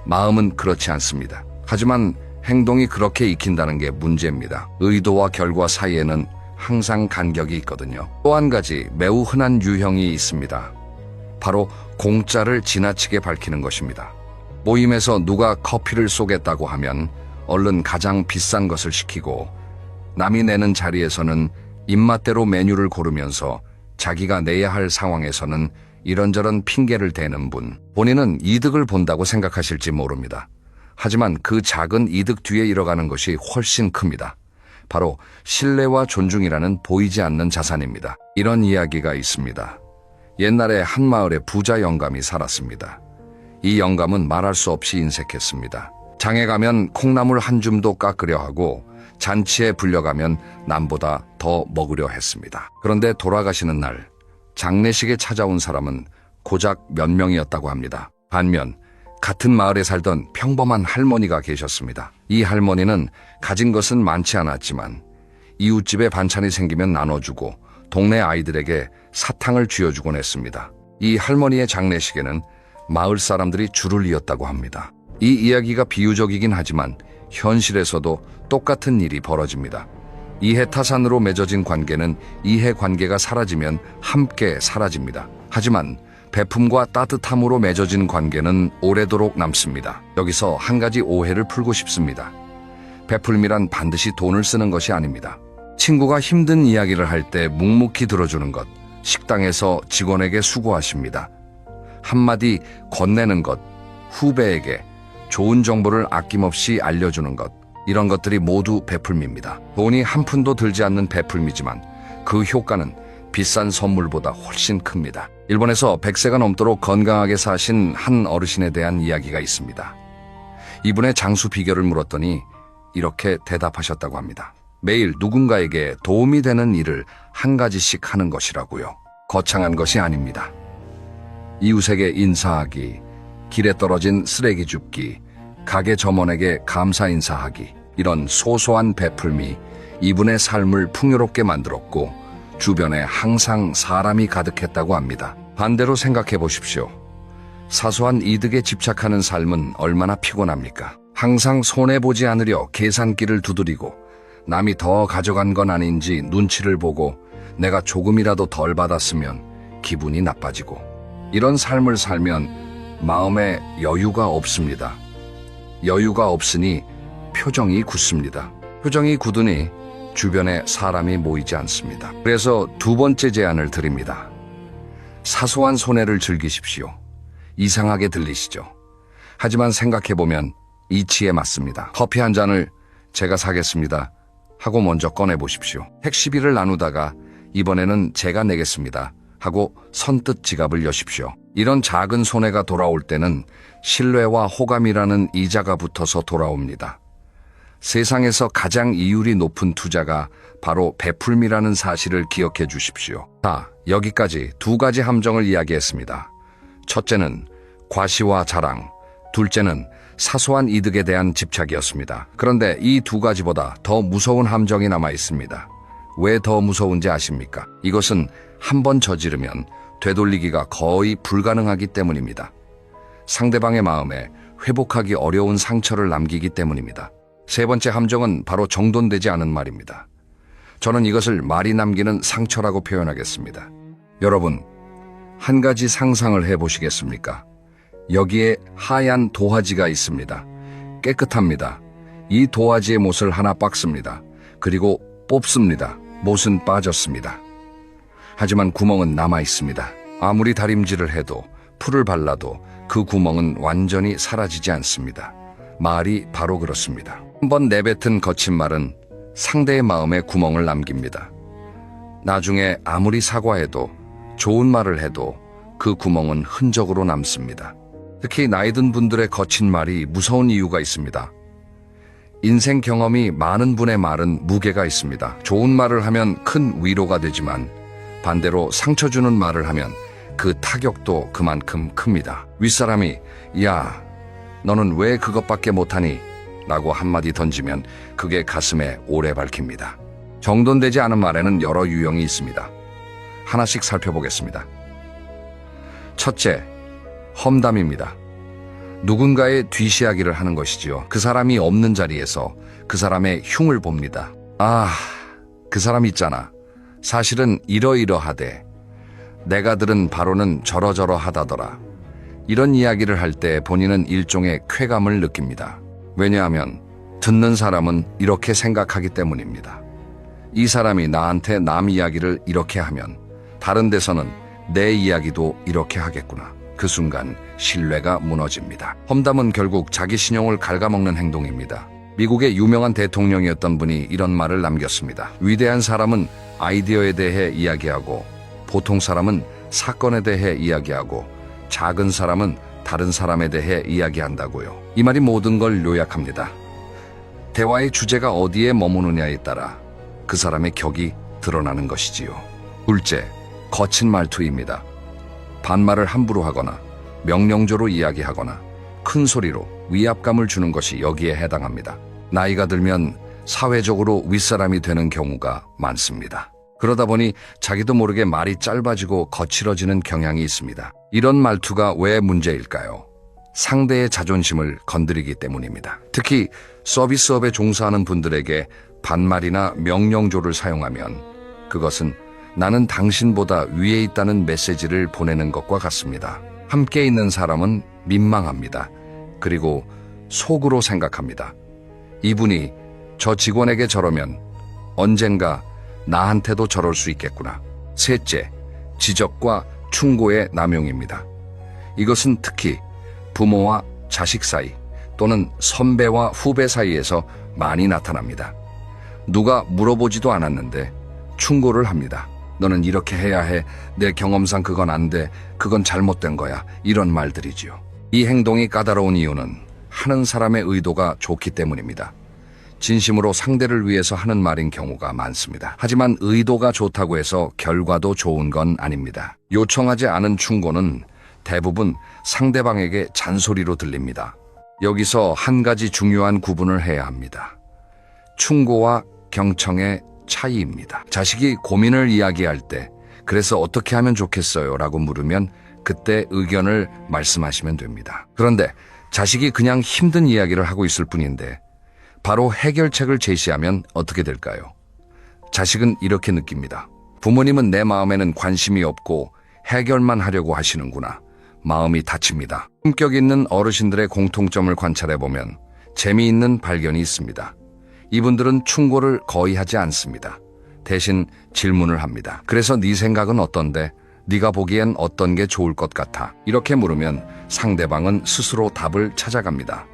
마음은 그렇지 않습니다. 하지만 행동이 그렇게 익힌다는 게 문제입니다. 의도와 결과 사이에는 항상 간격이 있거든요. 또 한 가지 매우 흔한 유형이 있습니다. 바로 공짜를 지나치게 밝히는 것입니다. 모임에서 누가 커피를 쏘겠다고 하면 얼른 가장 비싼 것을 시키고 남이 내는 자리에서는 입맛대로 메뉴를 고르면서 자기가 내야 할 상황에서는 이런저런 핑계를 대는 분. 본인은 이득을 본다고 생각하실지 모릅니다. 하지만 그 작은 이득 뒤에 일어가는 것이 훨씬 큽니다. 바로 신뢰와 존중이라는 보이지 않는 자산입니다. 이런 이야기가 있습니다. 옛날에 한 마을에 부자 영감이 살았습니다. 이 영감은 말할 수 없이 인색했습니다. 장에 가면 콩나물 한 줌도 깎으려 하고 잔치에 불려가면 남보다 더 먹으려 했습니다. 그런데 돌아가시는 날 장례식에 찾아온 사람은 고작 몇 명이었다고 합니다. 반면 같은 마을에 살던 평범한 할머니가 계셨습니다. 이 할머니는 가진 것은 많지 않았지만 이웃집에 반찬이 생기면 나눠주고 동네 아이들에게 사탕을 쥐어주곤 했습니다. 이 할머니의 장례식에는 마을 사람들이 줄을 이었다고 합니다. 이 이야기가 비유적이긴 하지만 현실에서도 똑같은 일이 벌어집니다. 이해타산으로 맺어진 관계는 이해관계가 사라지면 함께 사라집니다. 하지만 베품과 따뜻함으로 맺어진 관계는 오래도록 남습니다. 여기서 한 가지 오해를 풀고 싶습니다. 베풀미란 반드시 돈을 쓰는 것이 아닙니다. 친구가 힘든 이야기를 할 때 묵묵히 들어주는 것, 식당에서 직원에게 수고하십니다. 한마디 건네는 것, 후배에게 좋은 정보를 아낌없이 알려주는 것, 이런 것들이 모두 베풀미입니다. 돈이 한 푼도 들지 않는 베풀미지만 그 효과는 비싼 선물보다 훨씬 큽니다. 일본에서 100세가 넘도록 건강하게 사신 한 어르신에 대한 이야기가 있습니다. 이분의 장수 비결을 물었더니 이렇게 대답하셨다고 합니다. 매일 누군가에게 도움이 되는 일을 한 가지씩 하는 것이라고요. 거창한 것이 아닙니다. 이웃에게 인사하기, 길에 떨어진 쓰레기 줍기, 가게 점원에게 감사 인사하기, 이런 소소한 베풀미, 이분의 삶을 풍요롭게 만들었고 주변에 항상 사람이 가득했다고 합니다. 반대로 생각해 보십시오. 사소한 이득에 집착하는 삶은 얼마나 피곤합니까? 항상 손해보지 않으려 계산기를 두드리고 남이 더 가져간 건 아닌지 눈치를 보고 내가 조금이라도 덜 받았으면 기분이 나빠지고, 이런 삶을 살면 마음에 여유가 없습니다. 여유가 없으니 표정이 굳습니다. 표정이 굳으니 주변에 사람이 모이지 않습니다. 그래서 두 번째 제안을 드립니다. 사소한 손해를 즐기십시오. 이상하게 들리시죠? 하지만 생각해보면 이치에 맞습니다. 커피 한 잔을 제가 사겠습니다 하고 먼저 꺼내보십시오. 택시비를 나누다가 이번에는 제가 내겠습니다 하고 선뜻 지갑을 여십시오. 이런 작은 손해가 돌아올 때는 신뢰와 호감이라는 이자가 붙어서 돌아옵니다. 세상에서 가장 이율이 높은 투자가 바로 베풀미라는 사실을 기억해 주십시오. 자, 여기까지 두 가지 함정을 이야기했습니다. 첫째는 과시와 자랑, 둘째는 사소한 이득에 대한 집착이었습니다. 그런데 이 두 가지보다 더 무서운 함정이 남아 있습니다. 왜 더 무서운지 아십니까? 이것은 한 번 저지르면 되돌리기가 거의 불가능하기 때문입니다. 상대방의 마음에 회복하기 어려운 상처를 남기기 때문입니다. 세 번째 함정은 바로 정돈되지 않은 말입니다. 저는 이것을 말이 남기는 상처라고 표현하겠습니다. 여러분, 한 가지 상상을 해보시겠습니까? 여기에 하얀 도화지가 있습니다. 깨끗합니다. 이 도화지의 못을 하나 빻습니다. 그리고 뽑습니다. 못은 빠졌습니다. 하지만 구멍은 남아 있습니다. 아무리 다림질을 해도 풀을 발라도 그 구멍은 완전히 사라지지 않습니다. 말이 바로 그렇습니다. 한번 내뱉은 거친 말은 상대의 마음에 구멍을 남깁니다. 나중에 아무리 사과해도 좋은 말을 해도 그 구멍은 흔적으로 남습니다. 특히 나이 든 분들의 거친 말이 무서운 이유가 있습니다. 인생 경험이 많은 분의 말은 무게가 있습니다. 좋은 말을 하면 큰 위로가 되지만 반대로 상처 주는 말을 하면 그 타격도 그만큼 큽니다. 윗사람이 야, 너는 왜 그것밖에 못하니? 라고 한마디 던지면 그게 가슴에 오래 박힙니다. 정돈되지 않은 말에는 여러 유형이 있습니다. 하나씩 살펴보겠습니다. 첫째, 험담입니다. 누군가의 뒤이야기를 하는 것이지요. 그 사람이 없는 자리에서 그 사람의 흉을 봅니다. 아, 그 사람 있잖아. 사실은 이러이러하대. 내가 들은 바로는 저러저러하다더라. 이런 이야기를 할 때 본인은 일종의 쾌감을 느낍니다. 왜냐하면 듣는 사람은 이렇게 생각하기 때문입니다. 이 사람이 나한테 남 이야기를 이렇게 하면 다른 데서는 내 이야기도 이렇게 하겠구나. 그 순간 신뢰가 무너집니다. 험담은 결국 자기 신용을 갉아먹는 행동입니다. 미국의 유명한 대통령이었던 분이 이런 말을 남겼습니다. 위대한 사람은 아이디어에 대해 이야기하고 보통 사람은 사건에 대해 이야기하고 작은 사람은 다른 사람에 대해 이야기한다고요. 이 말이 모든 걸 요약합니다. 대화의 주제가 어디에 머무느냐에 따라 그 사람의 격이 드러나는 것이지요. 둘째, 거친 말투입니다. 반말을 함부로 하거나 명령조로 이야기하거나 큰 소리로 위압감을 주는 것이 여기에 해당합니다. 나이가 들면 사회적으로 윗사람이 되는 경우가 많습니다. 그러다 보니 자기도 모르게 말이 짧아지고 거칠어지는 경향이 있습니다. 이런 말투가 왜 문제일까요? 상대의 자존심을 건드리기 때문입니다. 특히 서비스업에 종사하는 분들에게 반말이나 명령조를 사용하면 그것은 나는 당신보다 위에 있다는 메시지를 보내는 것과 같습니다. 함께 있는 사람은 민망합니다. 그리고 속으로 생각합니다. 이분이 저 직원에게 저러면 언젠가 나한테도 저럴 수 있겠구나. 셋째, 지적과 충고의 남용입니다. 이것은 특히 부모와 자식 사이 또는 선배와 후배 사이에서 많이 나타납니다. 누가 물어보지도 않았는데 충고를 합니다. 너는 이렇게 해야 해. 내 경험상 그건 안 돼. 그건 잘못된 거야. 이런 말들이지요. 이 행동이 까다로운 이유는 하는 사람의 의도가 좋기 때문입니다. 진심으로 상대를 위해서 하는 말인 경우가 많습니다. 하지만 의도가 좋다고 해서 결과도 좋은 건 아닙니다. 요청하지 않은 충고는 대부분 상대방에게 잔소리로 들립니다. 여기서 한 가지 중요한 구분을 해야 합니다. 충고와 경청의 차이입니다. 자식이 고민을 이야기할 때 그래서 어떻게 하면 좋겠어요? 라고 물으면 그때 의견을 말씀하시면 됩니다. 그런데 자식이 그냥 힘든 이야기를 하고 있을 뿐인데 바로 해결책을 제시하면 어떻게 될까요? 자식은 이렇게 느낍니다. 부모님은 내 마음에는 관심이 없고 해결만 하려고 하시는구나. 마음이 다칩니다. 품격 있는 어르신들의 공통점을 관찰해보면 재미있는 발견이 있습니다. 이분들은 충고를 거의 하지 않습니다. 대신 질문을 합니다. 그래서 네 생각은 어떤데? 네가 보기엔 어떤 게 좋을 것 같아? 이렇게 물으면 상대방은 스스로 답을 찾아갑니다.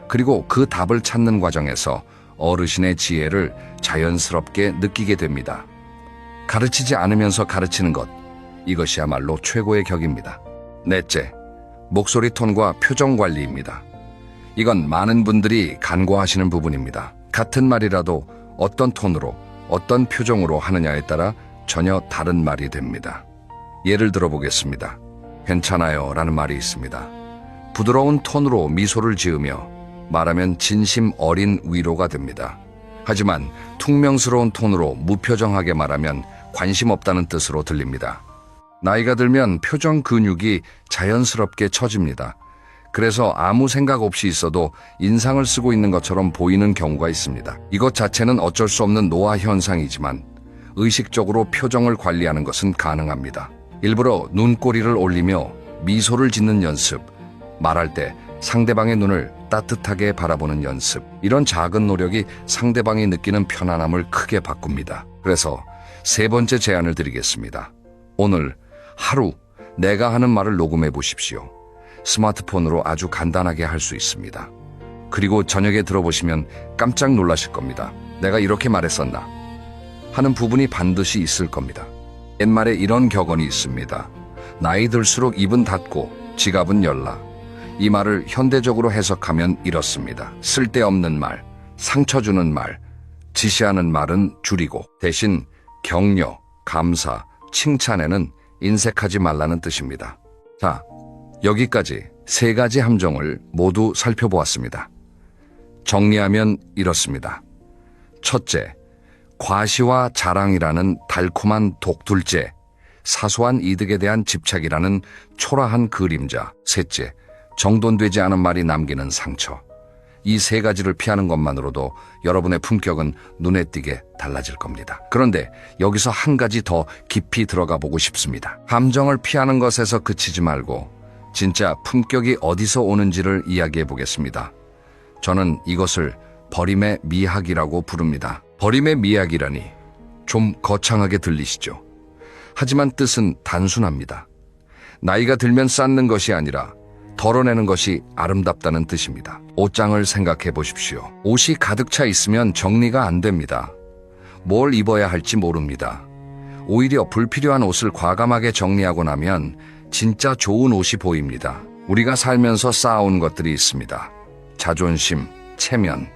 그리고 그 답을 찾는 과정에서 어르신의 지혜를 자연스럽게 느끼게 됩니다. 가르치지 않으면서 가르치는 것, 이것이야말로 최고의 격입니다. 넷째, 목소리 톤과 표정 관리입니다. 이건 많은 분들이 간과하시는 부분입니다. 같은 말이라도 어떤 톤으로, 어떤 표정으로 하느냐에 따라 전혀 다른 말이 됩니다. 예를 들어보겠습니다. 괜찮아요 라는 말이 있습니다. 부드러운 톤으로 미소를 지으며 말하면 진심 어린 위로가 됩니다. 하지만 퉁명스러운 톤으로 무표정하게 말하면 관심 없다는 뜻으로 들립니다. 나이가 들면 표정 근육이 자연스럽게 처집니다. 그래서 아무 생각 없이 있어도 인상을 쓰고 있는 것처럼 보이는 경우가 있습니다. 이것 자체는 어쩔 수 없는 노화 현상이지만 의식적으로 표정을 관리하는 것은 가능합니다. 일부러 눈꼬리를 올리며 미소를 짓는 연습, 말할 때 상대방의 눈을 따뜻하게 바라보는 연습, 이런 작은 노력이 상대방이 느끼는 편안함을 크게 바꿉니다. 그래서 세 번째 제안을 드리겠습니다. 오늘 하루 내가 하는 말을 녹음해 보십시오. 스마트폰으로 아주 간단하게 할 수 있습니다. 그리고 저녁에 들어보시면 깜짝 놀라실 겁니다. 내가 이렇게 말했었나? 하는 부분이 반드시 있을 겁니다. 옛말에 이런 격언이 있습니다. 나이 들수록 입은 닫고 지갑은 열라. 이 말을 현대적으로 해석하면 이렇습니다. 쓸데없는 말, 상처 주는 말, 지시하는 말은 줄이고 대신 격려, 감사, 칭찬에는 인색하지 말라는 뜻입니다. 자, 여기까지 세 가지 함정을 모두 살펴보았습니다. 정리하면 이렇습니다. 첫째, 과시와 자랑이라는 달콤한 독둘째, 사소한 이득에 대한 집착이라는 초라한 그림자. 셋째, 정돈되지 않은 말이 남기는 상처. 이 세 가지를 피하는 것만으로도 여러분의 품격은 눈에 띄게 달라질 겁니다. 그런데 여기서 한 가지 더 깊이 들어가 보고 싶습니다. 함정을 피하는 것에서 그치지 말고 진짜 품격이 어디서 오는지를 이야기해 보겠습니다. 저는 이것을 버림의 미학이라고 부릅니다. 버림의 미학이라니 좀 거창하게 들리시죠? 하지만 뜻은 단순합니다. 나이가 들면 쌓는 것이 아니라 덜어내는 것이 아름답다는 뜻입니다. 옷장을 생각해 보십시오. 옷이 가득 차 있으면 정리가 안 됩니다. 뭘 입어야 할지 모릅니다. 오히려 불필요한 옷을 과감하게 정리하고 나면 진짜 좋은 옷이 보입니다. 우리가 살면서 쌓아온 것들이 있습니다. 자존심, 체면,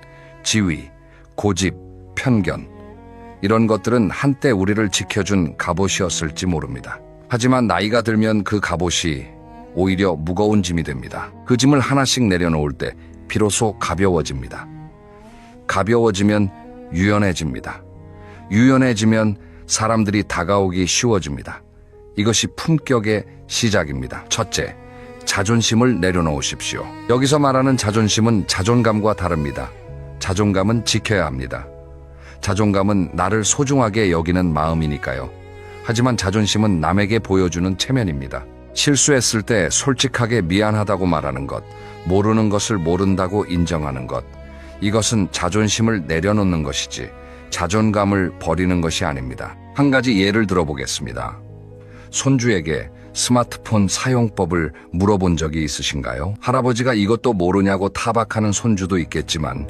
지위, 고집, 편견. 이런 것들은 한때 우리를 지켜준 갑옷이었을지 모릅니다. 하지만 나이가 들면 그 갑옷이 오히려 무거운 짐이 됩니다. 그 짐을 하나씩 내려놓을 때 비로소 가벼워집니다. 가벼워지면 유연해집니다. 유연해지면 사람들이 다가오기 쉬워집니다. 이것이 품격의 시작입니다. 첫째, 자존심을 내려놓으십시오. 여기서 말하는 자존심은 자존감과 다릅니다. 자존감은 지켜야 합니다. 자존감은 나를 소중하게 여기는 마음이니까요. 하지만 자존심은 남에게 보여주는 체면입니다. 실수했을 때 솔직하게 미안하다고 말하는 것, 모르는 것을 모른다고 인정하는 것, 이것은 자존심을 내려놓는 것이지 자존감을 버리는 것이 아닙니다. 한 가지 예를 들어보겠습니다. 손주에게 스마트폰 사용법을 물어본 적이 있으신가요? 할아버지가 이것도 모르냐고 타박하는 손주도 있겠지만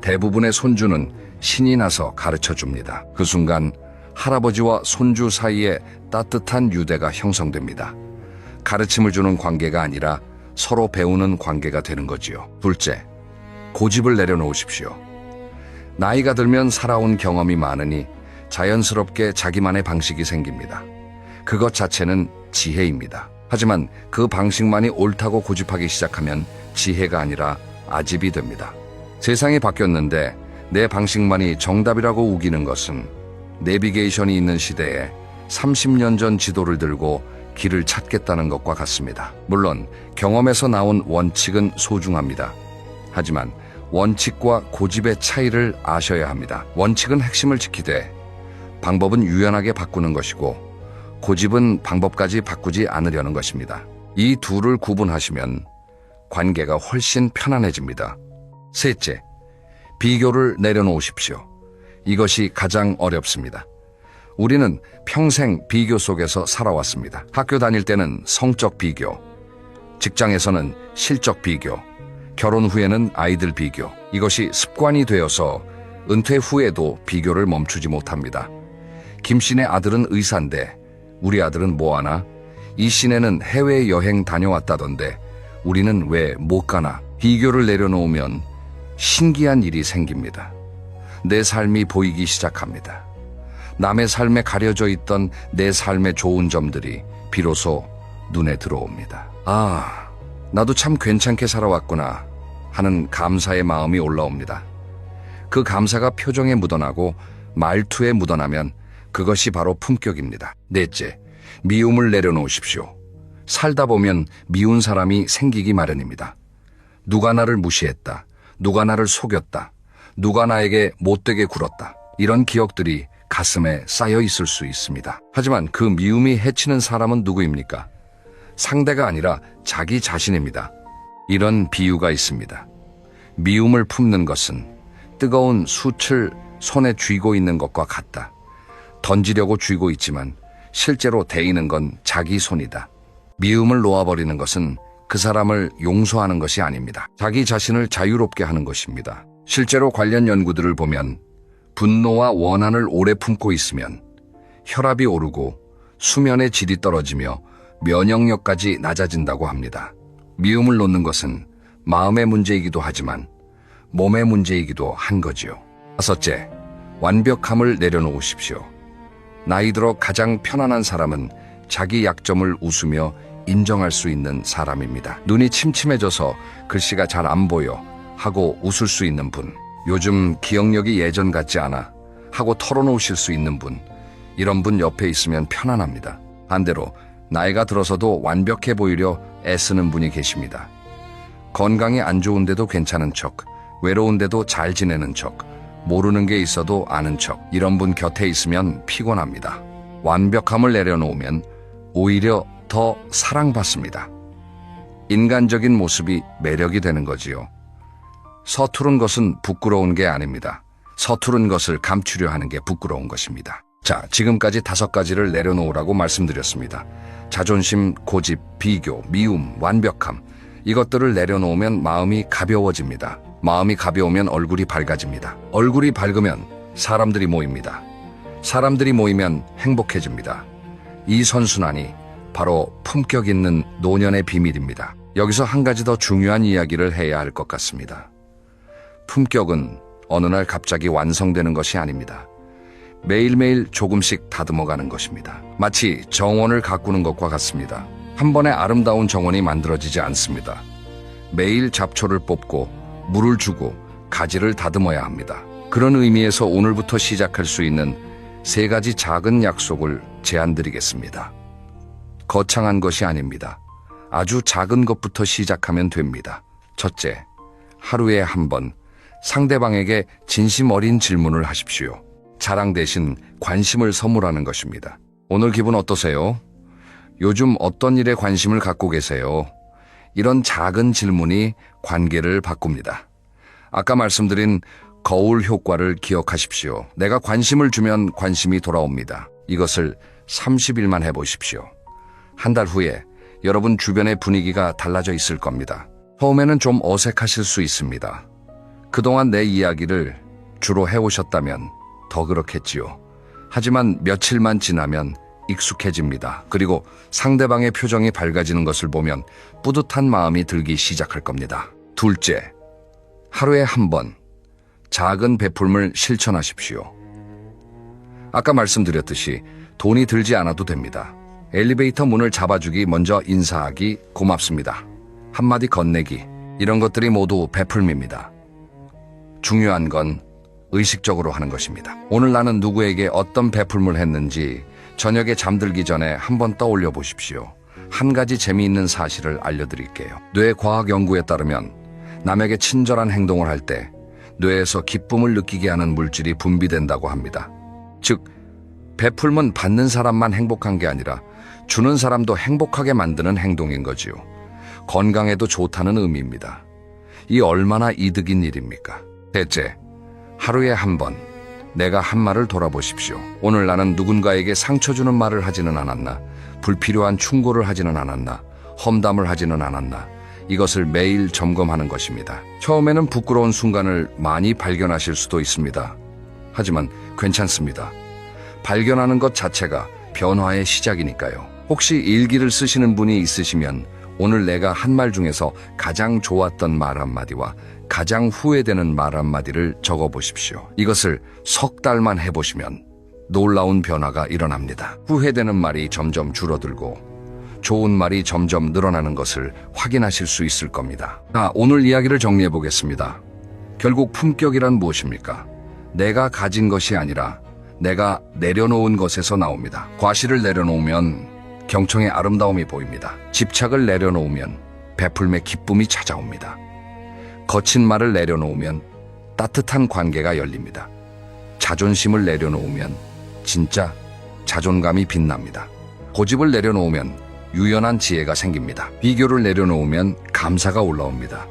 대부분의 손주는 신이 나서 가르쳐 줍니다. 그 순간 할아버지와 손주 사이에 따뜻한 유대가 형성됩니다. 가르침을 주는 관계가 아니라 서로 배우는 관계가 되는 거지요. 둘째, 고집을 내려놓으십시오. 나이가 들면 살아온 경험이 많으니 자연스럽게 자기만의 방식이 생깁니다. 그것 자체는 지혜입니다. 하지만 그 방식만이 옳다고 고집하기 시작하면 지혜가 아니라 아집이 됩니다. 세상이 바뀌었는데 내 방식만이 정답이라고 우기는 것은 내비게이션이 있는 시대에 30년 전 지도를 들고 길을 찾겠다는 것과 같습니다. 물론 경험에서 나온 원칙은 소중합니다. 하지만 원칙과 고집의 차이를 아셔야 합니다. 원칙은 핵심을 지키되 방법은 유연하게 바꾸는 것이고 고집은 방법까지 바꾸지 않으려는 것입니다. 이 둘을 구분하시면 관계가 훨씬 편안해집니다. 셋째, 비교를 내려놓으십시오. 이것이 가장 어렵습니다. 우리는 평생 비교 속에서 살아왔습니다. 학교 다닐 때는 성적 비교, 직장에서는 실적 비교, 결혼 후에는 아이들 비교. 이것이 습관이 되어서 은퇴 후에도 비교를 멈추지 못합니다. 김 씨네 아들은 의사인데 우리 아들은 뭐하나? 이 씨네는 해외여행 다녀왔다던데 우리는 왜 못 가나? 비교를 내려놓으면 신기한 일이 생깁니다. 내 삶이 보이기 시작합니다. 남의 삶에 가려져 있던 내 삶의 좋은 점들이 비로소 눈에 들어옵니다. 아, 나도 참 괜찮게 살아왔구나 하는 감사의 마음이 올라옵니다. 그 감사가 표정에 묻어나고 말투에 묻어나면 그것이 바로 품격입니다. 넷째, 미움을 내려놓으십시오. 살다 보면 미운 사람이 생기기 마련입니다. 누가 나를 무시했다. 누가 나를 속였다. 누가 나에게 못되게 굴었다. 이런 기억들이 가슴에 쌓여 있을 수 있습니다. 하지만 그 미움이 해치는 사람은 누구입니까? 상대가 아니라 자기 자신입니다. 이런 비유가 있습니다. 미움을 품는 것은 뜨거운 숯을 손에 쥐고 있는 것과 같다. 던지려고 쥐고 있지만 실제로 데이는 건 자기 손이다. 미움을 놓아버리는 것은 그 사람을 용서하는 것이 아닙니다. 자기 자신을 자유롭게 하는 것입니다. 실제로 관련 연구들을 보면 분노와 원한을 오래 품고 있으면 혈압이 오르고 수면의 질이 떨어지며 면역력까지 낮아진다고 합니다. 미움을 놓는 것은 마음의 문제이기도 하지만 몸의 문제이기도 한 거지요. 다섯째, 완벽함을 내려놓으십시오. 나이 들어 가장 편안한 사람은 자기 약점을 웃으며 인정할 수 있는 사람입니다. 눈이 침침해져서 글씨가 잘 안 보여 하고 웃을 수 있는 분, 요즘 기억력이 예전 같지 않아 하고 털어놓으실 수 있는 분, 이런 분 옆에 있으면 편안합니다. 반대로 나이가 들어서도 완벽해 보이려 애쓰는 분이 계십니다. 건강이 안 좋은데도 괜찮은 척, 외로운데도 잘 지내는 척, 모르는 게 있어도 아는 척, 이런 분 곁에 있으면 피곤합니다. 완벽함을 내려놓으면 오히려 더 사랑받습니다. 인간적인 모습이 매력이 되는 거지요. 서투른 것은 부끄러운 게 아닙니다. 서투른 것을 감추려 하는 게 부끄러운 것입니다. 자, 지금까지 5가지를 내려놓으라고 말씀드렸습니다. 자존심, 고집, 비교, 미움, 완벽함, 이것들을 내려놓으면 마음이 가벼워집니다. 마음이 가벼우면 얼굴이 밝아집니다. 얼굴이 밝으면 사람들이 모입니다. 사람들이 모이면 행복해집니다. 이 선순환이 바로 품격 있는 노년의 비밀입니다. 여기서 한 가지 더 중요한 이야기를 해야 할 것 같습니다. 품격은 어느 날 갑자기 완성되는 것이 아닙니다. 매일매일 조금씩 다듬어가는 것입니다. 마치 정원을 가꾸는 것과 같습니다. 한 번에 아름다운 정원이 만들어지지 않습니다. 매일 잡초를 뽑고 물을 주고 가지를 다듬어야 합니다. 그런 의미에서 오늘부터 시작할 수 있는 3가지 작은 약속을 제안드리겠습니다. 거창한 것이 아닙니다. 아주 작은 것부터 시작하면 됩니다. 첫째, 하루에 한 번 상대방에게 진심 어린 질문을 하십시오. 자랑 대신 관심을 선물하는 것입니다. 오늘 기분 어떠세요? 요즘 어떤 일에 관심을 갖고 계세요? 이런 작은 질문이 관계를 바꿉니다. 아까 말씀드린 거울 효과를 기억하십시오. 내가 관심을 주면 관심이 돌아옵니다. 이것을 30일만 해보십시오. 한 달 후에 여러분 주변의 분위기가 달라져 있을 겁니다. 처음에는 좀 어색하실 수 있습니다. 그동안 내 이야기를 주로 해오셨다면 더 그렇겠지요. 하지만 며칠만 지나면 익숙해집니다. 그리고 상대방의 표정이 밝아지는 것을 보면 뿌듯한 마음이 들기 시작할 겁니다. 둘째, 하루에 한 번 작은 베풀음을 실천하십시오. 아까 말씀드렸듯이 돈이 들지 않아도 됩니다. 엘리베이터 문을 잡아주기, 먼저 인사하기, 고맙습니다, 한마디 건네기, 이런 것들이 모두 베풀미입니다. 중요한 건 의식적으로 하는 것입니다. 오늘 나는 누구에게 어떤 베풀음을 했는지 저녁에 잠들기 전에 한번 떠올려 보십시오. 한 가지 재미있는 사실을 알려드릴게요. 뇌과학 연구에 따르면 남에게 친절한 행동을 할 때 뇌에서 기쁨을 느끼게 하는 물질이 분비된다고 합니다. 즉, 베풀음은 받는 사람만 행복한 게 아니라 주는 사람도 행복하게 만드는 행동인 거지요. 건강에도 좋다는 의미입니다. 이 얼마나 이득인 일입니까? 셋째, 하루에 한 번 내가 한 말을 돌아보십시오. 오늘 나는 누군가에게 상처 주는 말을 하지는 않았나? 불필요한 충고를 하지는 않았나? 험담을 하지는 않았나? 이것을 매일 점검하는 것입니다. 처음에는 부끄러운 순간을 많이 발견하실 수도 있습니다. 하지만 괜찮습니다. 발견하는 것 자체가 변화의 시작이니까요. 혹시 일기를 쓰시는 분이 있으시면 오늘 내가 한 말 중에서 가장 좋았던 말 한마디와 가장 후회되는 말 한마디를 적어보십시오. 이것을 석 달만 해보시면 놀라운 변화가 일어납니다. 후회되는 말이 점점 줄어들고 좋은 말이 점점 늘어나는 것을 확인하실 수 있을 겁니다. 오늘 이야기를 정리해 보겠습니다. 결국 품격이란 무엇입니까? 내가 가진 것이 아니라 내가 내려놓은 것에서 나옵니다. 과실을 내려놓으면 경청의 아름다움이 보입니다. 집착을 내려놓으면 베풀음의 기쁨이 찾아옵니다. 거친 말을 내려놓으면 따뜻한 관계가 열립니다. 자존심을 내려놓으면 진짜 자존감이 빛납니다. 고집을 내려놓으면 유연한 지혜가 생깁니다. 비교를 내려놓으면 감사가 올라옵니다.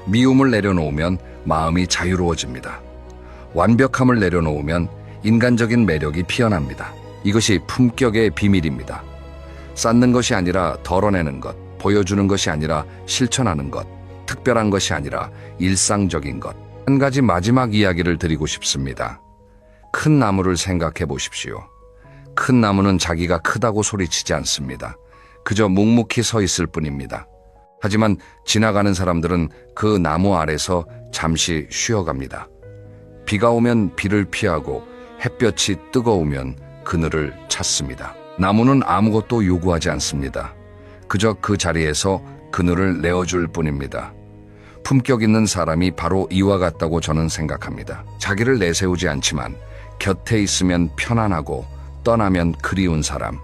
미움을 내려놓으면 마음이 자유로워집니다. 완벽함을 내려놓으면 인간적인 매력이 피어납니다. 이것이 품격의 비밀입니다. 쌓는 것이 아니라 덜어내는 것, 보여주는 것이 아니라 실천하는 것, 특별한 것이 아니라 일상적인 것. 한 가지 마지막 이야기를 드리고 싶습니다. 큰 나무를 생각해 보십시오. 큰 나무는 자기가 크다고 소리치지 않습니다. 그저 묵묵히 서 있을 뿐입니다. 하지만 지나가는 사람들은 그 나무 아래서 잠시 쉬어갑니다. 비가 오면 비를 피하고 햇볕이 뜨거우면 그늘을 찾습니다. 나무는 아무것도 요구하지 않습니다. 그저 그 자리에서 그늘을 내어줄 뿐입니다. 품격 있는 사람이 바로 이와 같다고 저는 생각합니다. 자기를 내세우지 않지만 곁에 있으면 편안하고 떠나면 그리운 사람.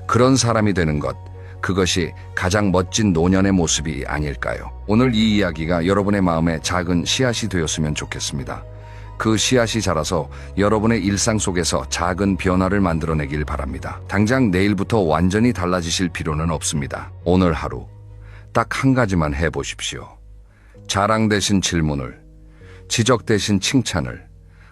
그런 사람이 되는 것, 그것이 가장 멋진 노년의 모습이 아닐까요? 오늘 이 이야기가 여러분의 마음에 작은 씨앗이 되었으면 좋겠습니다. 그 씨앗이 자라서 여러분의 일상 속에서 작은 변화를 만들어내길 바랍니다. 당장 내일부터 완전히 달라지실 필요는 없습니다. 오늘 하루 딱 한 가지만 해보십시오. 자랑 대신 질문을, 지적 대신 칭찬을,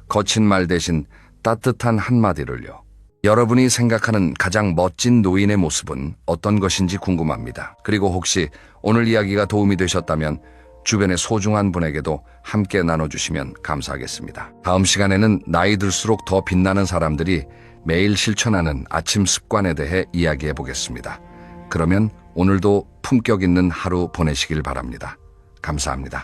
거친 말 대신 따뜻한 한마디를요. 여러분이 생각하는 가장 멋진 노인의 모습은 어떤 것인지 궁금합니다. 그리고 혹시 오늘 이야기가 도움이 되셨다면 주변의 소중한 분에게도 함께 나눠주시면 감사하겠습니다. 다음 시간에는 나이 들수록 더 빛나는 사람들이 매일 실천하는 아침 습관에 대해 이야기해 보겠습니다. 그러면 오늘도 품격 있는 하루 보내시길 바랍니다. 감사합니다.